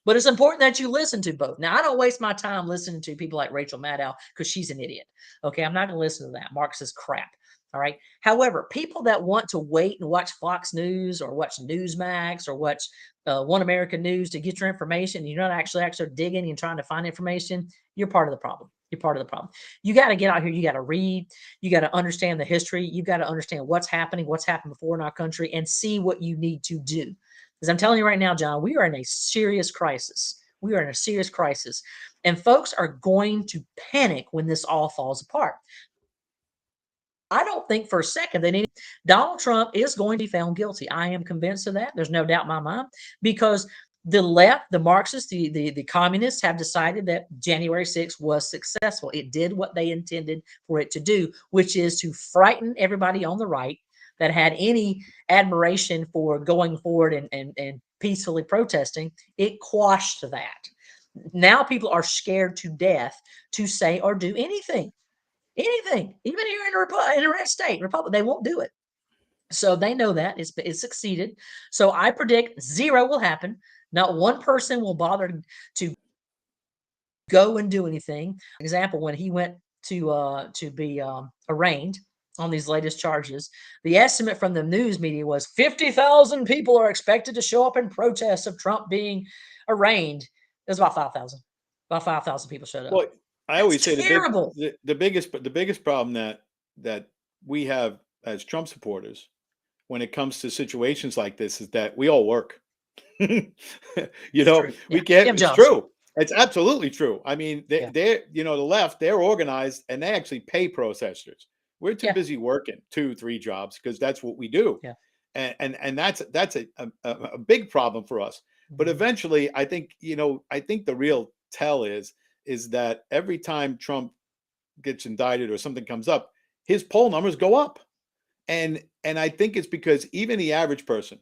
But it's important that you listen to both. Now, I don't waste my time listening to people like Rachel Maddow because she's an idiot. Okay, I'm not going to listen to that. Marxist crap. All right. However, people that want to wait and watch Fox News or watch Newsmax or watch One American News to get your information, you're not actually digging and trying to find information, you're part of the problem. You're part of the problem. You got to get out here. You got to read. You got to understand the history. You got to understand what's happening, what's happened before in our country, and see what you need to do. Because I'm telling you right now, John, we are in a serious crisis. We are in a serious crisis. And folks are going to panic when this all falls apart. I don't think for a second that Donald Trump is going to be found guilty. I am convinced of that. There's no doubt in my mind, because the left, the Marxists, the communists have decided that January 6th was successful. It did what they intended for it to do, which is to frighten everybody on the right that had any admiration for going forward and peacefully protesting. It quashed that. Now people are scared to death to say or do anything. Anything, even here in a red state, Republic, they won't do it. So they know that it's succeeded. So I predict zero will happen. Not one person will bother to go and do anything. Example, when he went to be arraigned on these latest charges, the estimate from the news media was 50,000 people are expected to show up in protest of Trump being arraigned. It was about 5,000. About 5,000 people showed up. Well, I always say terrible. the biggest problem that we have as Trump supporters when it comes to situations like this is that we all work. You It's know, true. we Yeah. can't, You have it's jobs. true. It's absolutely true. I mean, Yeah. they're, you know, the left, they're organized and they actually pay protesters. We're too Yeah. busy working 2, 3 jobs because that's what we do. Yeah. And that's a big problem for us. But Mhm. eventually, I think, you know, I think the real tell is that every time Trump gets indicted or something comes up, his poll numbers go up. And I think it's because even the average person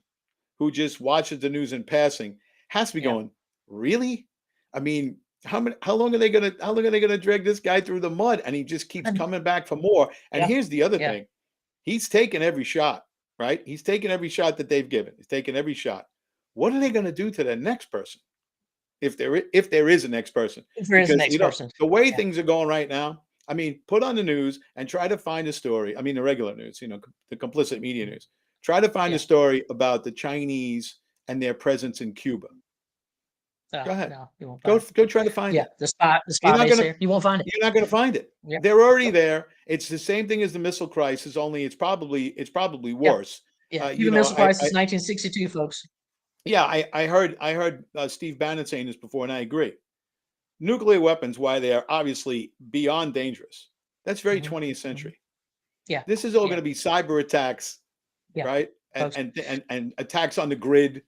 who just watches the news in passing has to be Yeah. going, really? I mean, how long are they gonna drag this guy through the mud? And he just keeps And coming back for more. And yeah. here's the other Yeah. thing. He's taken every shot, right? He's taken every shot that they've given. He's taken every shot. What are they going to do to the next person? If there is a next person, If there is a because next you know person. the way Yeah. things are going right now. I mean, put on the news and try to find a story. I mean, the regular news, you know, the complicit media news. Try to find a Yeah. story about the Chinese and their presence in Cuba. Go ahead, No, you won't find it. go try to find Yeah. it. The spy You're not base gonna there. You won't find it. you're not gonna find it. Yeah. They're already Nope. there. It's the same thing as the missile crisis, only it's probably Yeah. worse. Yeah. You Cuban know, Missile Crisis, 1962, folks. yeah, I heard Steve Bannon saying this before, and I agree. Nuclear weapons, why they are obviously beyond dangerous. That's very Mhm. 20th Mhm. century. Yeah. This is all Yeah. going to be cyber attacks, Yeah. right? Folks. And attacks on the grid,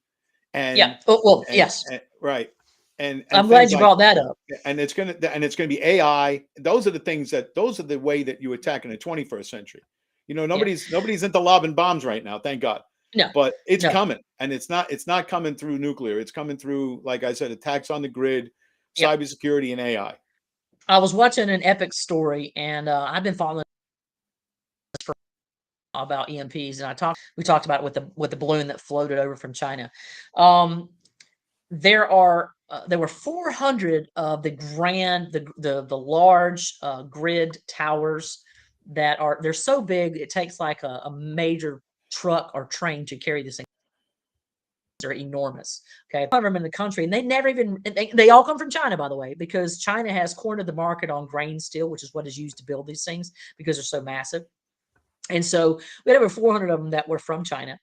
Yeah. and Oh, well, yes. right, and I'm glad things you like, brought that up. and it's gonna be AI. Those are the things those are the way that you attack in the 21st century. You know, Yeah. nobody's into lobbing bombs right now, thank God. No. But it's No. coming, and it's not coming through nuclear. It's coming through, like I said, attacks on the grid, Yep. cybersecurity, and AI. I was watching an epic story, and I've been following this for about EMPs, and we talked about it with the balloon that floated over from China. There were 400 of the large grid towers they're so big it takes like a major truck or train to carry this thing. They're enormous. Okay, I them in the country, and they all come from China, by the way, because China has cornered the market on grain steel, which is what is used to build these things because they're so massive. And so we had over 400 of them that were from China.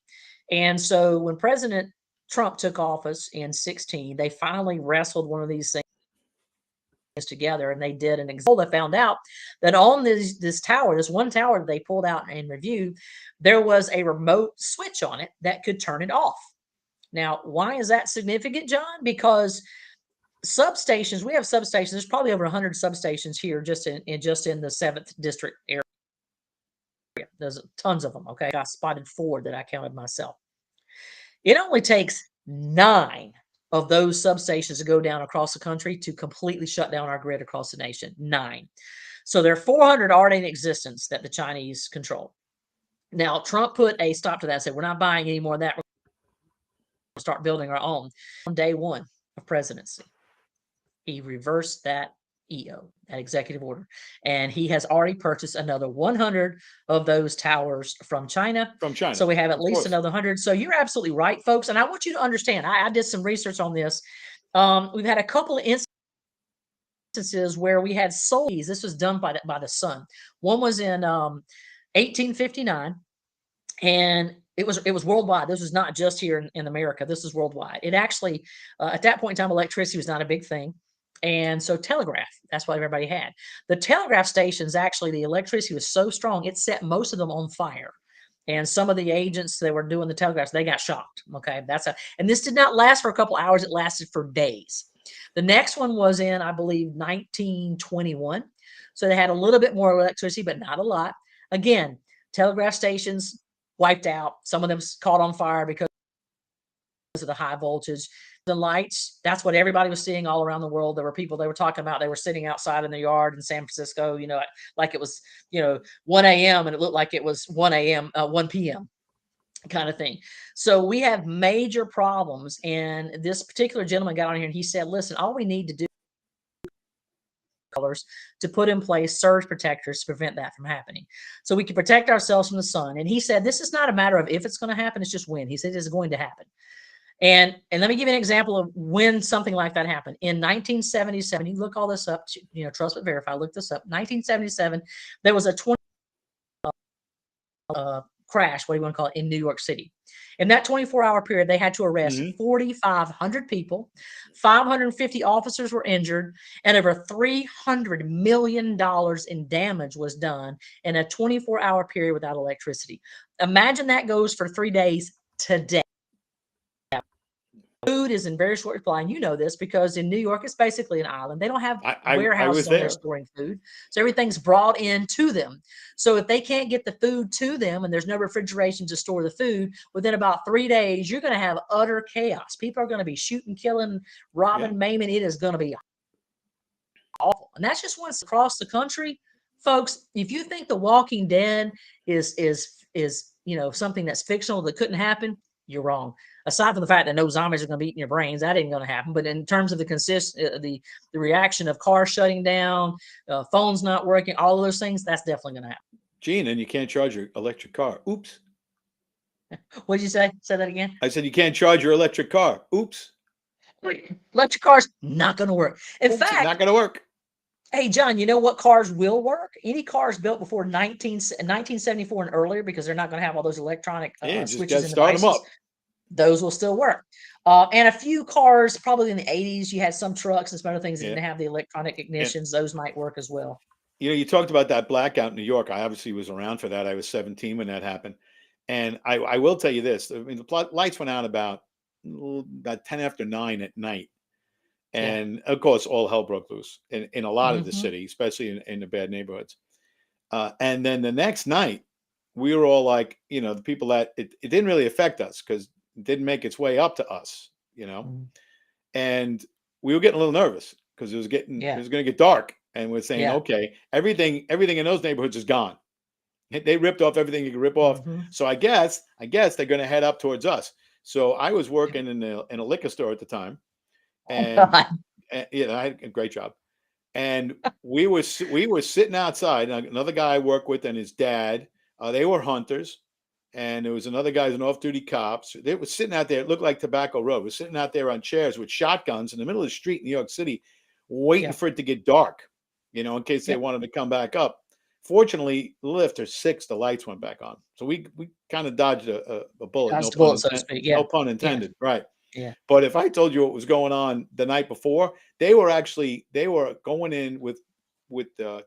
And so when President Trump took office in 16, they finally wrestled one of these things together, and they did an example. They found out that on this tower, this one tower that they pulled out and reviewed, there was a remote switch on it that could turn it off. Now, why is that significant, John? Because substations, we have substations. There's probably over 100 substations here just in the 7th district area. There's tons of them. Okay, I spotted 4 that I counted myself. It only takes 9 of those substations to go down across the country to completely shut down our grid across the nation. 9. So there are 400 already in existence that the Chinese control. Now, Trump put a stop to that. Said we're not buying any more of that. We're going to start building our own. On day 1 of presidency, he reversed that EO, that executive order, and he has already purchased another 100 of those towers from China. From China, So we have at of least course. another 100. So you're absolutely right, folks. And I want you to understand, I did some research on this. We've had a couple of instances where we had sold these. This was done by the Sun. One was in 1859, and it was worldwide. This was not just here in America. This is worldwide. It actually, at that point in time, electricity was not a big thing. And so telegraph, that's what everybody had. The telegraph stations, actually, the electricity was so strong, it set most of them on fire. And some of the agents that were doing the telegraphs, they got shocked. Okay. And this did not last for a couple hours. It lasted for days. The next one was in, I believe, 1921. So they had a little bit more electricity, but not a lot. Again, telegraph stations wiped out. Some of them caught on fire because of the high voltage. The lights, that's what everybody was seeing all around the world. There were people they were talking about, they were sitting outside in the yard in San Francisco, like it was, 1 a.m. and it looked like it was 1 p.m. kind of thing. So we have major problems. And this particular gentleman got on here and he said, listen, all we need to do to put in place surge protectors to prevent that from happening. So we can protect ourselves from the sun. And he said, this is not a matter of if it's going to happen, it's just when. He said it's going to happen. And let me give you an example of when something like that happened. In 1977, you look all this up, trust but verify, look this up. 1977, there was a crash, what do you want to call it, in New York City. In that 24-hour period, they had to arrest 4,500 people, 550 officers were injured, and over $300 million in damage was done in a 24-hour period without electricity. Imagine that goes for 3 days today. Food is in very short supply, and you know this because in New York, it's basically an island. They don't have warehouses on there storing food, so everything's brought in to them. So if they can't get the food to them and there's no refrigeration to store the food, within about 3 days, you're going to have utter chaos. People are going to be shooting, killing, robbing, maiming. It is going to be awful, and that's just once across the country, folks. If you think The Walking Dead is something that's fictional that couldn't happen, you're wrong. Aside from the fact that no zombies are going to be eating your brains, that ain't going to happen. But in terms of the reaction of cars shutting down, phones not working, all of those things, that's definitely going to happen. Gene, and you can't charge your electric car. Oops. What did you say? Say that again. I said you can't charge your electric car. Oops. Electric cars not going to work. In fact, not going to work. Hey, John, you know what cars will work? Any cars built before 1974 and earlier, because they're not going to have all those electronic switches and start devices. them up. Those will still work. And a few cars, probably in the 80s, you had some trucks and some other things that didn't have the electronic ignitions. Those might work as well. You know, you talked about that blackout in New York. I obviously was around for that. I was 17 when that happened. And I will tell you this. I mean, the lights went out about 10 after 9 at night. And of course, all hell broke loose in a lot of the city, especially in the bad neighborhoods. And then the next night, we were all like, you know, the people that it didn't really affect us because it didn't make its way up to us, you know. And we were getting a little nervous because it was going to get dark. And we're saying, okay, everything in those neighborhoods is gone. They ripped off everything you could rip off. So I guess they're going to head up towards us. So I was working in a liquor store at the time. And I had a great job. And we were sitting outside. Another guy I work with and his dad, they were hunters. And there was another guy, an off-duty cops. They were sitting out there. It looked like Tobacco Road. We're sitting out there on chairs with shotguns in the middle of the street in New York City, waiting for it to get dark, you know, in case they wanted to come back up. Fortunately, a little after 6, the lights went back on. So we kind of dodged a bullet. No pun intended. Right. Yeah. But if I told you what was going on the night before, they were going in with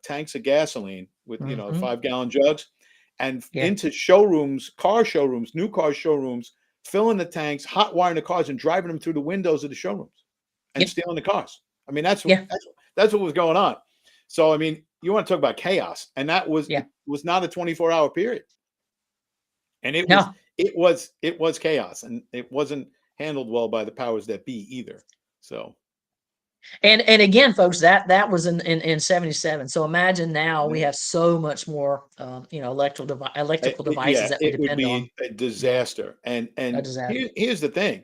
tanks of gasoline with 5-gallon jugs and into showrooms, new car showrooms, filling the tanks, hot wiring the cars and driving them through the windows of the showrooms and stealing the cars. I mean, that's what was going on. So I mean, you want to talk about chaos, and that was it was not a 24-hour period. And it was chaos, and it wasn't handled well by the powers that be either. So, and again, folks, that was in 77. So imagine now we have so much more, electrical devices that we depend on. It would be a disaster. And here's the thing: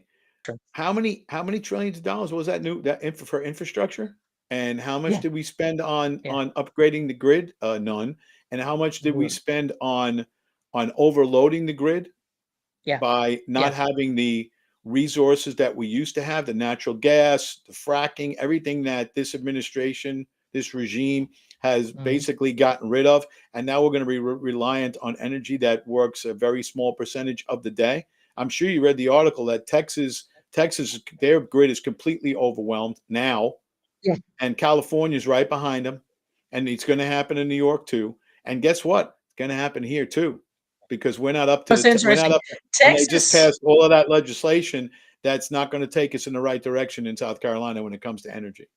how many trillions of dollars was that for infrastructure? And how much did we spend on upgrading the grid? None. And how much did we spend on overloading the grid? By not having the resources that we used to have, the natural gas, the fracking, everything that this administration, this regime has basically gotten rid of. And now we're going to be reliant on energy that works a very small percentage of the day. I'm sure you read the article that Texas, their grid is completely overwhelmed now. And California's right behind them. And it's going to happen in New York too. And guess what? It's going to happen here too. Because we're not up to Texas, and they just passed all of that legislation that's not going to take us in the right direction in South Carolina when it comes to energy.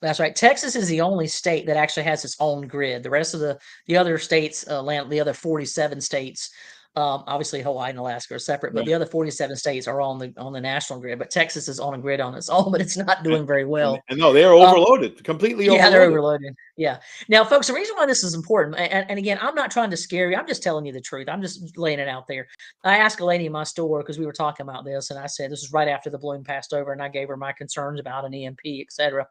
That's right. Texas is the only state that actually has its own grid. The rest of the other states, the other 47 states, obviously Hawaii and Alaska are separate, but the other 47 states are on the national grid. But Texas is on a grid on its own, but it's not doing very well. And no, they're overloaded, completely overloaded. Yeah, they're overloaded. Yeah. Now, folks, the reason why this is important, and again, I'm not trying to scare you. I'm just telling you the truth. I'm just laying it out there. I asked a lady in my store because we were talking about this, and I said this was right after the balloon passed over, and I gave her my concerns about an EMP, etc.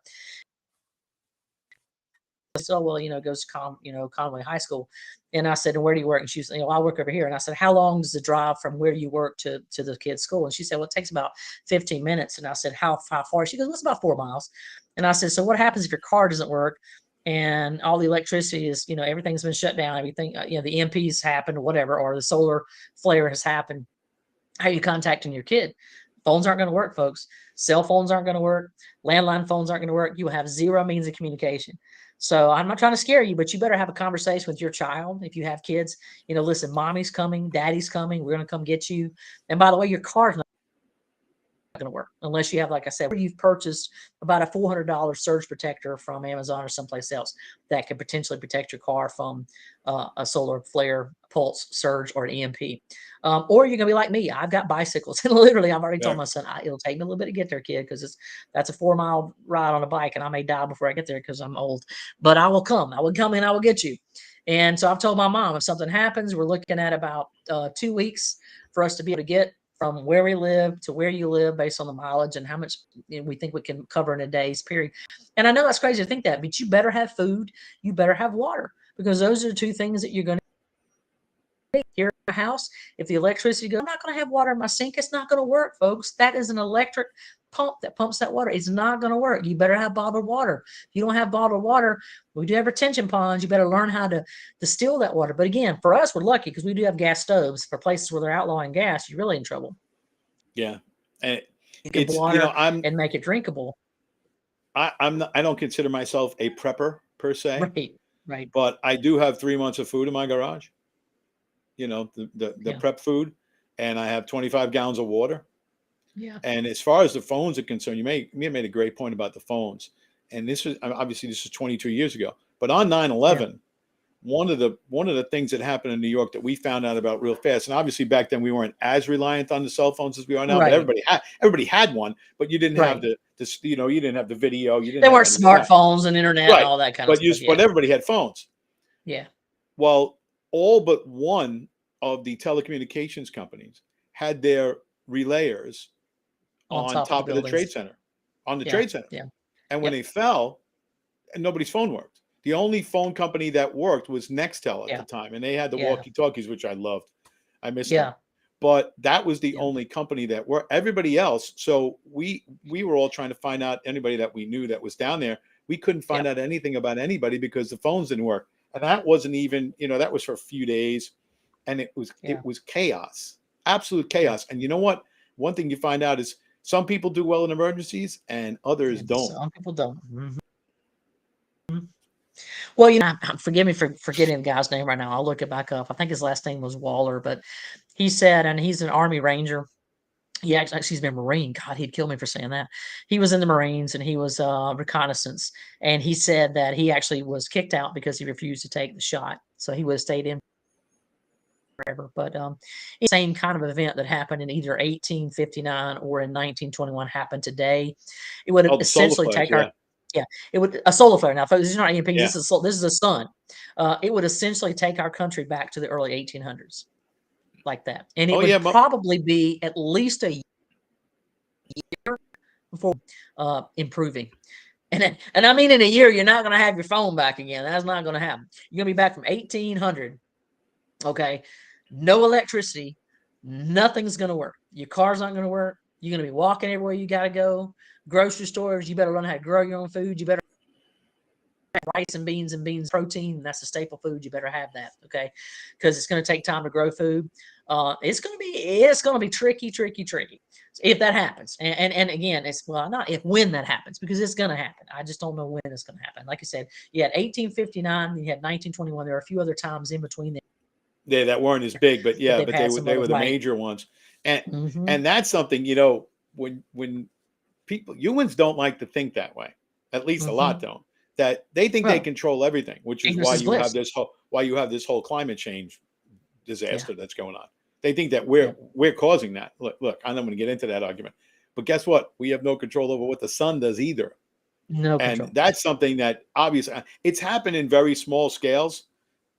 So, well, goes to Conway High School. And I said, and where do you work? And she was, I work over here. And I said, how long does the drive from where you work to the kid's school? And she said, well, it takes about 15 minutes. And I said, how far? She goes, well, it's about 4 miles. And I said, so what happens if your car doesn't work and all the electricity is, everything's been shut down. Everything, the EMPs happened or whatever, or the solar flare has happened. How are you contacting your kid? Phones aren't going to work, folks. Cell phones aren't going to work. Landline phones aren't going to work. You have zero means of communication. So I'm not trying to scare you, but you better have a conversation with your child. If you have kids, listen, mommy's coming, daddy's coming. We're going to come get you. And by the way, your car's not going to work unless you have, like I said, you've purchased about a $400 surge protector from Amazon or someplace else that could potentially protect your car from a solar flare, pulse, surge, or an EMP. Or you're gonna be like me. I've got bicycles, and literally, I've already told my son it'll take me a little bit to get there, kid, because that's a 4-mile ride on a bike, and I may die before I get there because I'm old. But I will come. I will come and I will get you. And so I've told my mom, if something happens, we're looking at about 2 weeks for us to be able to get from where we live to where you live based on the mileage and how much we think we can cover in a day's period. And I know that's crazy to think that, but you better have food, you better have water, because those are the two things that you're going to here in my house. If the electricity goes, I'm not going to have water in my sink. It's not going to work, folks. That is an electric pump that pumps that water. It's not going to work. You better have bottled water. If you don't have bottled water, we do have retention ponds. You better learn how to distill that water. But again, for us, we're lucky because we do have gas stoves. For places where they're outlawing gas, you're really in trouble. Yeah. And it's water and make it drinkable. I don't consider myself a prepper per se. Right. But I do have 3 months of food in my garage. The prep food, and I have 25 gallons of water. Yeah. And as far as the phones are concerned, you made a great point about the phones. And this is 22 years ago. But on 9/11, one of the things that happened in New York that we found out about real fast, and obviously back then we weren't as reliant on the cell phones as we are now. But everybody had one, but you didn't have you didn't have the video. You didn't. There weren't smartphones and internet and all that kind of stuff. But everybody had phones. Yeah. Well, all but one of the telecommunications companies had their relayers on top of the trade center, trade center. Yeah. And when they fell, nobody's phone worked. The only phone company that worked was Nextel at the time, and they had the walkie-talkies, which I loved. I missed them. But that was the only company that worked. Everybody else, so we were all trying to find out anybody that we knew that was down there. We couldn't find out anything about anybody because the phones didn't work. And that wasn't even, that was for a few days. And it was chaos, absolute chaos. And you know what? One thing you find out is some people do well in emergencies and others don't. Some people don't. Mm-hmm. Well, forgive me for forgetting the guy's name right now. I'll look it back up. I think his last name was Waller, but he said, and he's an Army Ranger. He actually, excuse me, Marine. God, he'd kill me for saying that. He was in the Marines and he was reconnaissance. And he said that he actually was kicked out because he refused to take the shot. So he would have stayed in forever. But the same kind of event that happened in either 1859 or in 1921 happened today. It would essentially take our it would a solar flare. Now, folks, this is not EMP. This is a sun. It would essentially take our country back to the early 1800s. Like that, and it would probably be at least a year before improving. And I mean, in a year, you're not going to have your phone back again. That's not going to happen. You're going to be back from 1800. Okay, no electricity, nothing's going to work. Your car's not going to work. You're going to be walking everywhere you got to go. Grocery stores, you better learn how to grow your own food. You better rice and beans protein. That's a staple food. You better have that, okay? Because it's going to take time to grow food. It's going to be tricky if that happens. And again, it's not if, when that happens, because it's going to happen. I just don't know when it's going to happen. Like I said, you had 1859, you had 1921. There are a few other times in between there. Yeah, that weren't as big, but they were the major ones. And that's something, when humans don't like to think that way. At least a lot don't. That they think they control everything, which is why you have this whole climate change disaster that's going on. They think that we're causing that. Look, I'm not going to get into that argument, but guess what? We have no control over what the sun does either. And that's something that obviously it's happened in very small scales.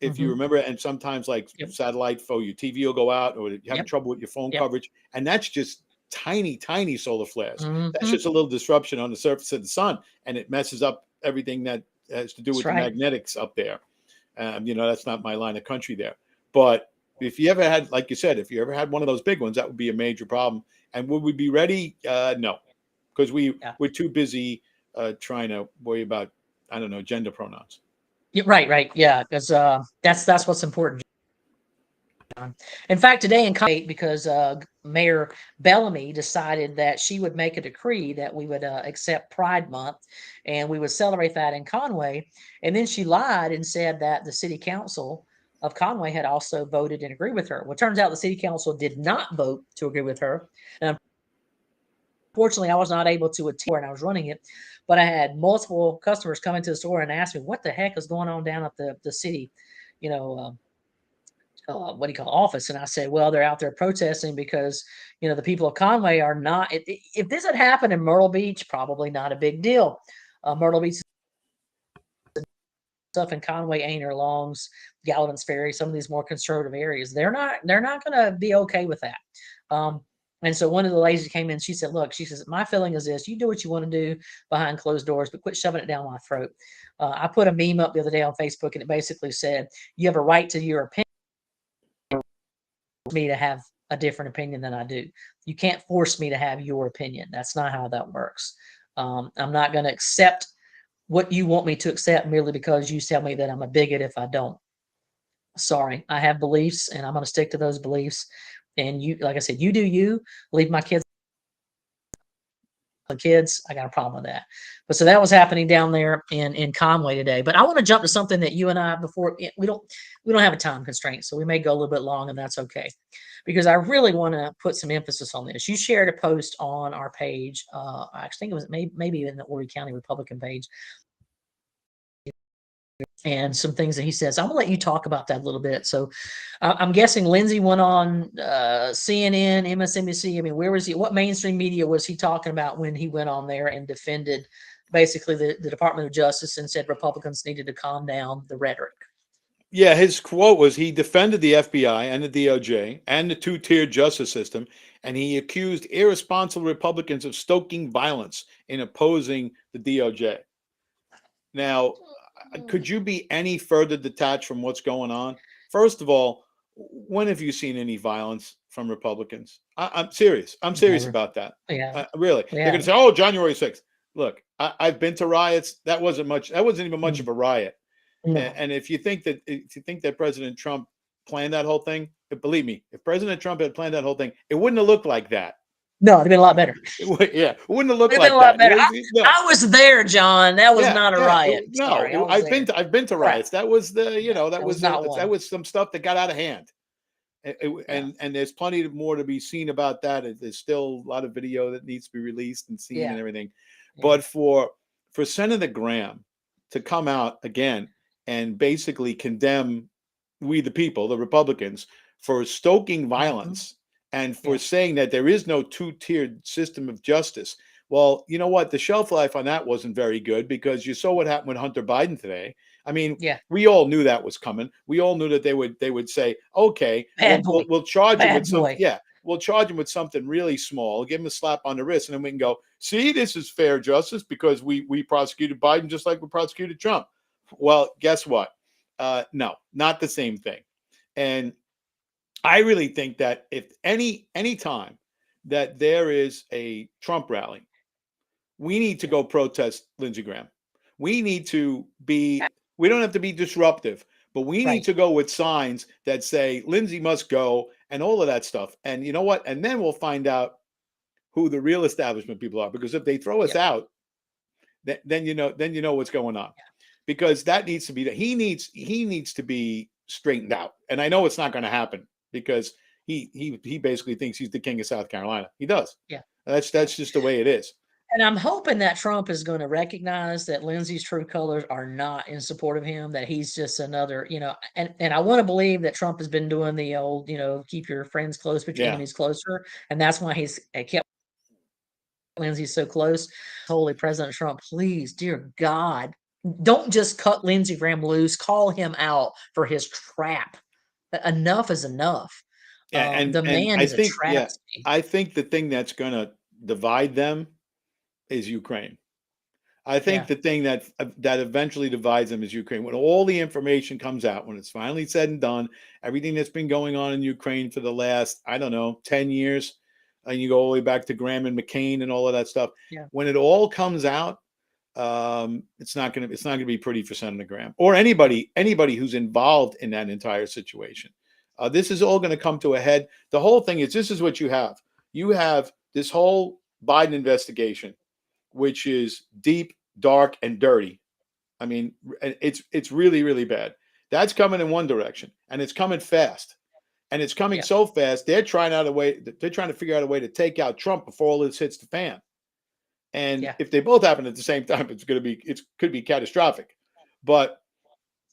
If you remember, and sometimes like satellite your TV will go out, or you have trouble with your phone coverage, and that's just tiny solar flares. That's just a little disruption on the surface of the sun, and it messes up everything that has to do with the magnetics up there. That's not my line of country there. But if you ever had, like you said, if you ever had one of those big ones, that would be a major problem. And would we be ready? No, because we're too busy trying to worry about I don't know, gender pronouns. Yeah, right. Yeah, because that's what's important. In fact, today in Conway, because Mayor Bellamy decided that she would make a decree that we would accept Pride Month and we would celebrate that in Conway. And then she lied and said that the city council of Conway had also voted and agreed with her. Well, it turns out the city council did not vote to agree with her. And unfortunately, I was not able to attend and I was running it, but I had multiple customers come into the store and ask me what the heck is going on down at the city, you know, what do you call office? And I said, well, they're out there protesting because, the people of Conway are not, if this had happened in Myrtle Beach, probably not a big deal. Myrtle Beach stuff in Conway, Ainer, Longs, Galvins Ferry, some of these more conservative areas, they're not going to be okay with that. And so one of the ladies came in, she said, look, she says, my feeling is this, you do what you want to do behind closed doors, but quit shoving it down my throat. I put a meme up the other day on Facebook and it basically said, you have a right to your opinion. Me to have a different opinion than I do. You can't force me to have your opinion. That's not how that works. I'm not going to accept what you want me to accept merely because you tell me that I'm a bigot if I don't. Sorry, I have beliefs and I'm going to stick to those beliefs. And you, like I said, you do you. Leave my kids. I got a problem with that. But so that was happening down there in Conway today. But I want to jump to something that you and I before we don't have a time constraint, so we may go a little bit long, and that's okay, because I really want to put some emphasis on this. You shared a post on our page. I think it was maybe in the Horry County Republican page, and some things that he says. I'm gonna let you talk about that a little bit. So I'm guessing Lindsey went on CNN, MSNBC. I mean, where was he? What mainstream media was he talking about when he went on there and defended basically the Department of Justice and said Republicans needed to calm down the rhetoric? Yeah, his quote was he defended the FBI and the DOJ and the two-tiered justice system, and he accused irresponsible Republicans of stoking violence in opposing the DOJ. Now, could you be any further detached from what's going on? First of all, when have you seen any violence from Republicans? I'm serious. I'm serious Never. about that. Yeah. Really. Yeah. They're going to say, oh, January 6th. Look, I've been to riots. That wasn't much. That wasn't even much of a riot. No. And if you think that President Trump planned that whole thing, believe me, if President Trump had planned that whole thing, it wouldn't have looked like that. No, it'd been a lot better. It wouldn't have looked It'd like been a lot that. better. I was there, John. That was not a riot. Sorry, I've been to riots. That was that was some stuff that got out of hand. And there's plenty more to be seen about that. There's still a lot of video that needs to be released and seen and everything. But for Senator Graham to come out again and basically condemn we the people, the Republicans, for stoking violence and for saying that there is no two-tiered system of justice. Well, you know what? The shelf life on that wasn't very good, because you saw what happened with Hunter Biden today. I mean, we all knew that was coming. We all knew that they would say, okay, we'll charge him with something. Yeah, we'll charge him with something really small, give him a slap on the wrist, and then we can go, see, this is fair justice because we prosecuted Biden just like we prosecuted Trump. Well, guess what? No, not the same thing. And I really think that if any time that there is a Trump rally, we need to go protest Lindsey Graham. We need to be, we don't have to be disruptive, but we need to go with signs that say Lindsey must go and all of that stuff. And you know what? And then we'll find out who the real establishment people are, because if they throw us out, then you know what's going on. Because that needs to be, he needs to be straightened out. And I know it's not going to happen, because he basically thinks he's the king of South Carolina. He does. Yeah. That's just the way it is. And I'm hoping that Trump is going to recognize that Lindsey's true colors are not in support of him, that he's just another, and I want to believe that Trump has been doing the old, keep your friends close, but your enemies closer. And that's why he's kept Lindsey so close. Holy President Trump, please, dear God, don't just cut Lindsey Graham loose, call him out for his crap. Enough is enough. Yeah, and the man is a travesty. I think the thing that's going to divide them is Ukraine. I think the thing that eventually divides them is Ukraine. When all the information comes out, when it's finally said and done, everything that's been going on in Ukraine for the last, 10 years, and you go all the way back to Graham and McCain and all of that stuff. Yeah. When it all comes out, it's not going to be pretty for Senator Graham or anybody who's involved in that entire situation. This is all going to come to a head. The whole thing is, this is what you have. You have this whole Biden investigation, which is deep, dark, and dirty. I mean, it's really, really bad. That's coming in one direction, and it's coming fast. And it's coming so fast, they're trying to figure out a way to take out Trump before all this hits the fan. And if they both happen at the same time, it could be catastrophic. But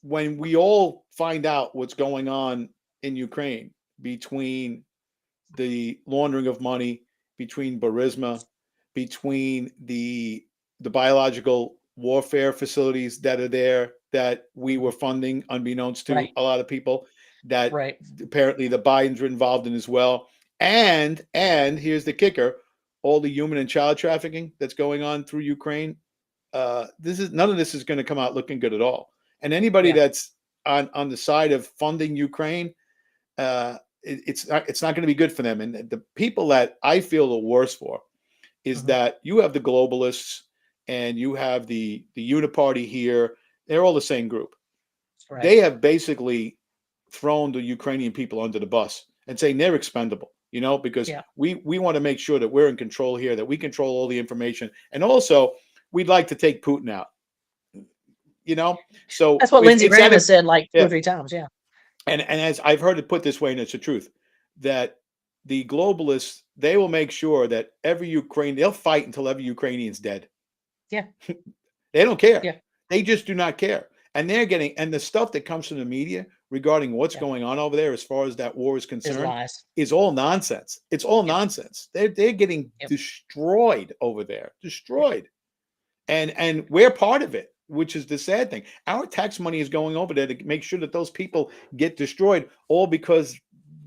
when we all find out what's going on in Ukraine, between the laundering of money, between Burisma, between the biological warfare facilities that are there that we were funding unbeknownst to a lot of people, that apparently the Bidens were involved in as well. And here's the kicker: all the human and child trafficking that's going on through Ukraine. None of this is going to come out looking good at all. And anybody that's on the side of funding Ukraine, it's not going to be good for them. And the people that I feel the worst for is that you have the globalists and you have the Uniparty here. They're all the same group. They have basically thrown the Ukrainian people under the bus and saying they're expendable, because we want to make sure that we're in control here, that we control all the information. And also we'd like to take Putin out, so that's what Lindsey Graham has said like 2 or 3 times. Yeah. And as I've heard it put this way, and it's the truth, that the globalists, they will make sure that they'll fight until every Ukrainian's dead. Yeah. They don't care. Yeah. They just do not care. And and the stuff that comes from the media regarding what's going on over there as far as that war is concerned is all nonsense. It's all nonsense. They're getting destroyed over there, destroyed. And we're part of it, which is the sad thing. Our tax money is going over there to make sure that those people get destroyed, all because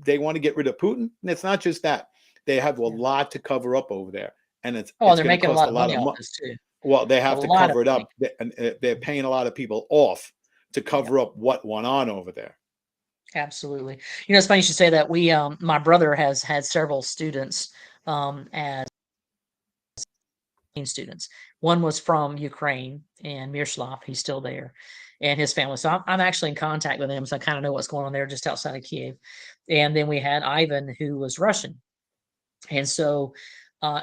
they want to get rid of Putin. And it's not just that. They have a lot to cover up over there. And they're making a lot of money off this too. Well, they have to cover it up. And they're paying a lot of people off to cover up what went on over there. Absolutely. It's funny you should say that. My brother has had several students as students. One was from Ukraine, and Miroslav, he's still there, and his family. So I'm actually in contact with them, so I kind of know what's going on there just outside of Kiev. And then we had Ivan, who was Russian. And so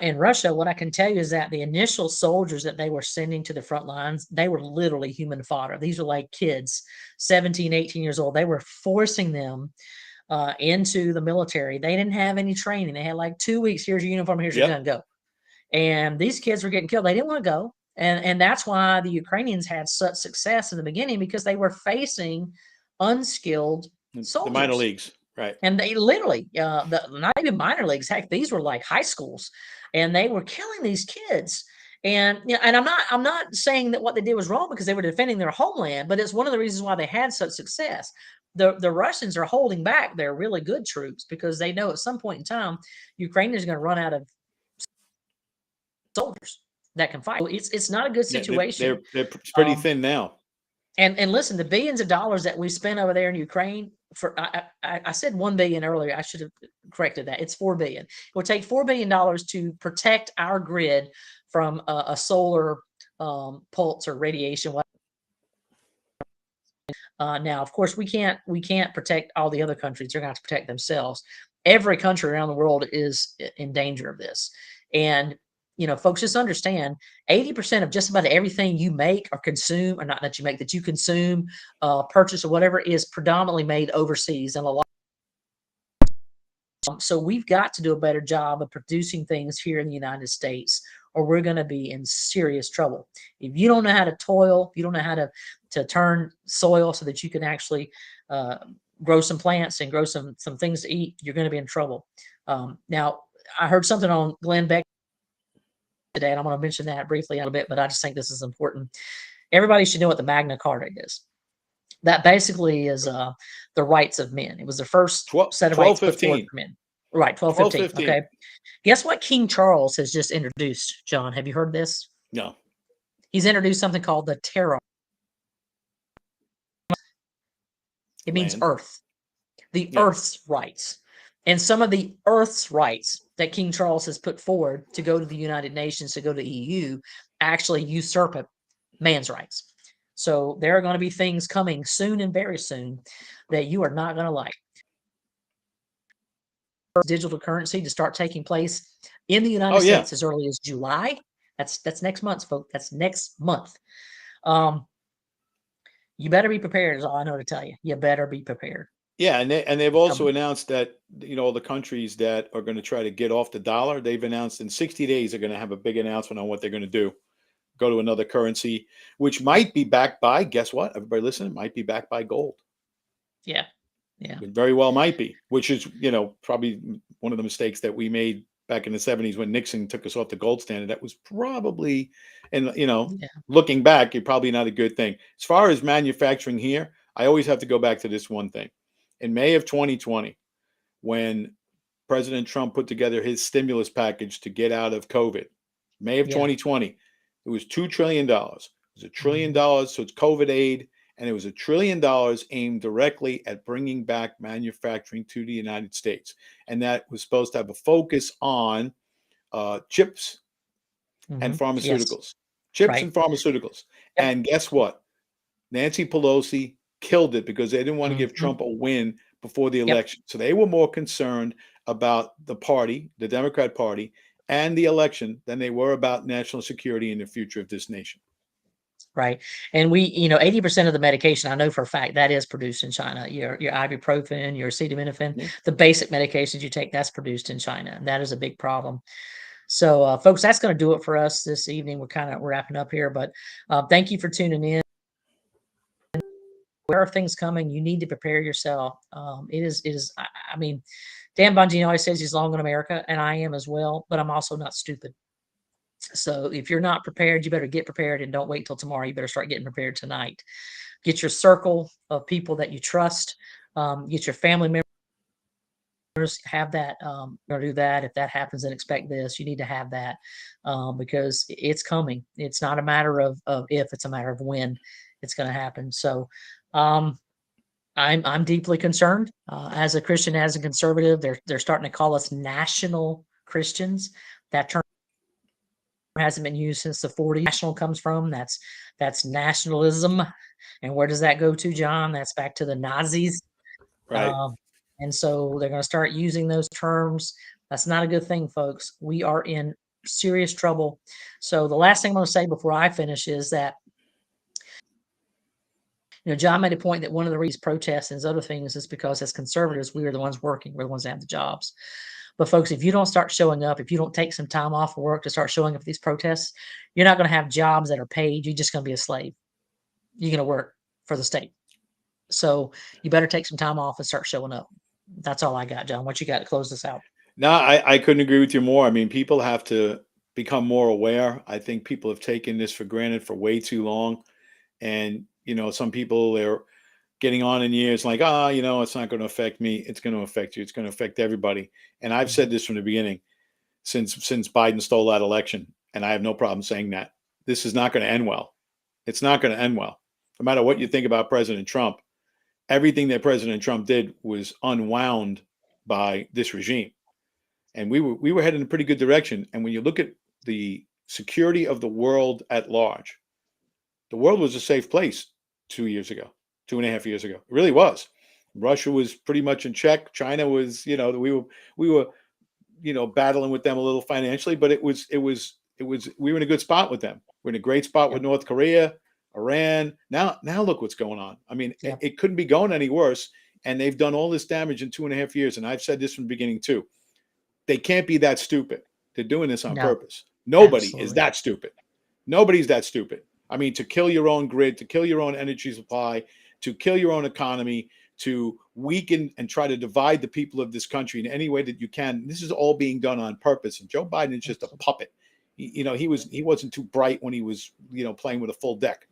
in Russia, what I can tell you is that the initial soldiers that they were sending to the front lines, they were literally human fodder. These were like kids, 17, 18 years old. They were forcing them into the military. They didn't have any training. They had like 2 weeks. Here's your uniform. Here's your gun. Go. And these kids were getting killed. They didn't want to go. And that's why the Ukrainians had such success in the beginning, because they were facing unskilled soldiers. The minor leagues. Right. And they literally, not even minor leagues, heck, these were like high schools, and they were killing these kids. And and I'm not saying that what they did was wrong, because they were defending their homeland, but it's one of the reasons why they had such success. The Russians are holding back their really good troops because they know at some point in time, Ukraine is going to run out of soldiers that can fight. It's not a good situation. They're pretty thin now. And listen, the billions of dollars that we spent over there in Ukraine, I said 1 billion earlier. I should have corrected that. It's 4 billion. It would take $4 billion to protect our grid from a solar pulse or radiation. Now, of course, we can't protect all the other countries. They're going to have to protect themselves. Every country around the world is in danger of this. And folks, just understand 80% of just about everything you make or consume, or not that you make, that you consume, purchase, or whatever, is predominantly made overseas. And a lot. So we've got to do a better job of producing things here in the United States, or we're going to be in serious trouble. If you don't know how to toil, if you don't know how to turn soil so that you can actually grow some plants and grow some things to eat, you're going to be in trouble. Now, I heard something on Glenn Beck today, and I'm going to mention that briefly in a little bit, but I just think this is important. Everybody should know what the Magna Carta is. That basically is the rights of men. It was the first set of rights put forward for men. Right, 1215. Okay. Guess what King Charles has just introduced, John? Have you heard this? No. He's introduced something called the Terra. It means earth. The earth's rights. And some of the earth's rights that King Charles has put forward to go to the United Nations, to go to the EU, actually usurp it man's rights. So there are going to be things coming soon and very soon that you are not going to like. Digital currency to start taking place in the United States as early as July. That's next month, folks. That's next month. You better be prepared is all I know to tell you. You better be prepared. Yeah, and they've also announced that, you know, the countries that are going to try to get off the dollar, they've announced in 60 days they're going to have a big announcement on what they're going to do. Go to another currency, which might be backed by, guess what? Everybody listen, it might be backed by gold. Yeah. Yeah. It very well might be, which is, you know, probably one of the mistakes that we made back in the 70s when Nixon took us off the gold standard. That was probably, and, you know, looking back, it's probably not a good thing. As far as manufacturing here, I always have to go back to this one thing. In May of 2020, when President Trump put together his stimulus package to get out of COVID, May of 2020, it was $2 trillion. It was $1 trillion, so it's COVID aid, and it was $1 trillion aimed directly at bringing back manufacturing to the United States. And that was supposed to have a focus on chips and pharmaceuticals. Chips and pharmaceuticals. And guess what? Nancy Pelosi killed it because they didn't want to give Trump a win before the election. So they were more concerned about the party, the Democrat Party, and the election than they were about national security and the future of this nation. Right. And we, you know, 80% of the medication, I know for a fact, that is produced in China. Your ibuprofen, your acetaminophen, the basic medications you take, that's produced in China. And that is a big problem. So, folks, that's going to do it for us this evening. We're kind of wrapping up here, but thank you for tuning in. Where are things coming? You need to prepare yourself. It is, I mean, Dan Bongino always says he's long in America, and I am as well, but I'm also not stupid. So if you're not prepared, you better get prepared and don't wait till tomorrow. You better start getting prepared tonight. Get your circle of people that you trust. Get your family members. Have that. Or do that. If that happens, then expect this. You need to have that because it's coming. It's not a matter of if; it's a matter of when it's going to happen. So I'm deeply concerned as a Christian, as a conservative. They're starting to call us national Christians. That term hasn't been used since the 40s. National comes from that's nationalism, and where does that go to, John? That's back to the Nazis, right? And so they're going to start using those terms. That's not a good thing, folks. We are in serious trouble. So the last thing I'm going to say before I finish is that, you know, John made a point that one of the reasons protests and other things is because as conservatives, we are the ones working, we're the ones that have the jobs. But folks, if you don't start showing up, if you don't take some time off of work to start showing up at these protests, you're not going to have jobs that are paid. You're just going to be a slave. You're going to work for the state. So you better take some time off and start showing up. That's all I got, John. What you got to close this out? No, I couldn't agree with you more. I mean, people have to become more aware. I think people have taken this for granted for way too long. And, you know, some people, they're getting on in years like, you know, it's not going to affect me. It's going to affect you. It's going to affect everybody. And I've said this from the beginning, since Biden stole that election, and I have no problem saying that. This is not going to end well. It's not going to end well. No matter what you think about President Trump, everything that President Trump did was unwound by this regime. And we were heading in a pretty good direction. And when you look at the security of the world at large, the world was a safe place 2 years ago. 2.5 years ago. It really was. Russia was pretty much in check. China was, you know, we were, you know, battling with them a little financially, but we were in a good spot with them. We're in a great spot with North Korea, Iran. Now look what's going on. I mean, it couldn't be going any worse. And they've done all this damage in 2.5 years. And I've said this from the beginning too. They can't be that stupid. They're doing this on purpose. Nobody is that stupid. Nobody's that stupid. I mean, to kill your own grid, to kill your own energy supply, to kill your own economy, to weaken and try to divide the people of this country in any way that you can. This is all being done on purpose. And Joe Biden is just a puppet. You know, he wasn't too bright when he was, you know, playing with a full deck.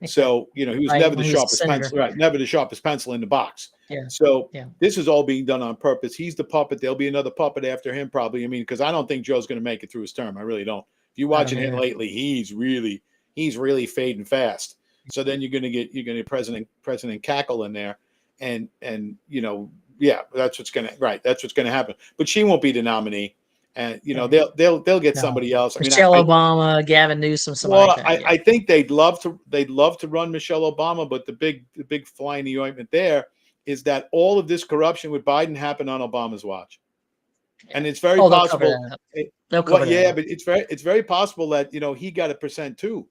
So, you know, he was never the sharpest pencil, right? Never the sharpest pencil in the box. So this is all being done on purpose. He's the puppet. There'll be another puppet after him, probably. I mean, because I don't think Joe's going to make it through his term. I really don't. If you're watching him lately, he's really fading fast. So then you're going to get President Cackle in there, and you know, that's what's going to happen. But she won't be the nominee. and they'll get somebody else. I mean, Michelle Obama, Gavin Newsom, somebody like that. I think they'd love to run Michelle Obama, but the big fly in the ointment there is that all of this corruption with Biden happened on Obama's watch, and it's very possible. But it's very possible that he got 1% too,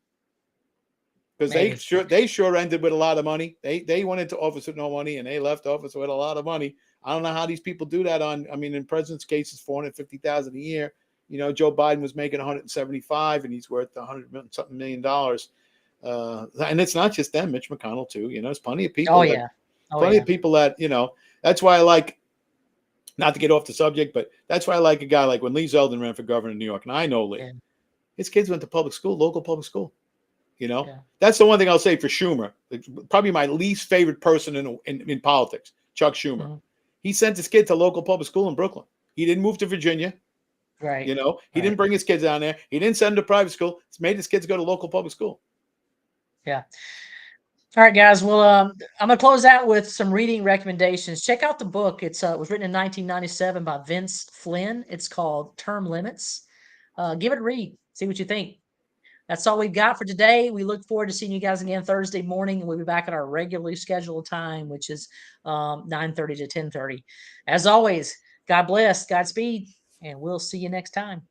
because they sure ended with a lot of money. They went into office with no money, and they left office with a lot of money. I don't know how these people do that. In president's case, it's $450,000 a year. Joe Biden was making 175, and he's worth $100-something million. And it's not just them, Mitch McConnell too. There's plenty of people. Plenty of people that That's why I like, not to get off the subject, but that's why I like a guy like when Lee Zeldin ran for governor in New York, and I know Lee. His kids went to public school, local public school. That's the one thing I'll say for Schumer. Probably my least favorite person in politics, Chuck Schumer. Mm-hmm. He sent his kid to local public school in Brooklyn. He didn't move to Virginia. Right. He didn't bring his kids down there. He didn't send them to private school. He's made his kids go to local public school. Yeah. All right, guys. Well, I'm going to close out with some reading recommendations. Check out the book. It was written in 1997 by Vince Flynn. It's called Term Limits. Give it a read. See what you think. That's all we've got for today. We look forward to seeing you guys again Thursday morning, and we'll be back at our regularly scheduled time, which is 9:30 to 10:30. As always, God bless, Godspeed, and we'll see you next time.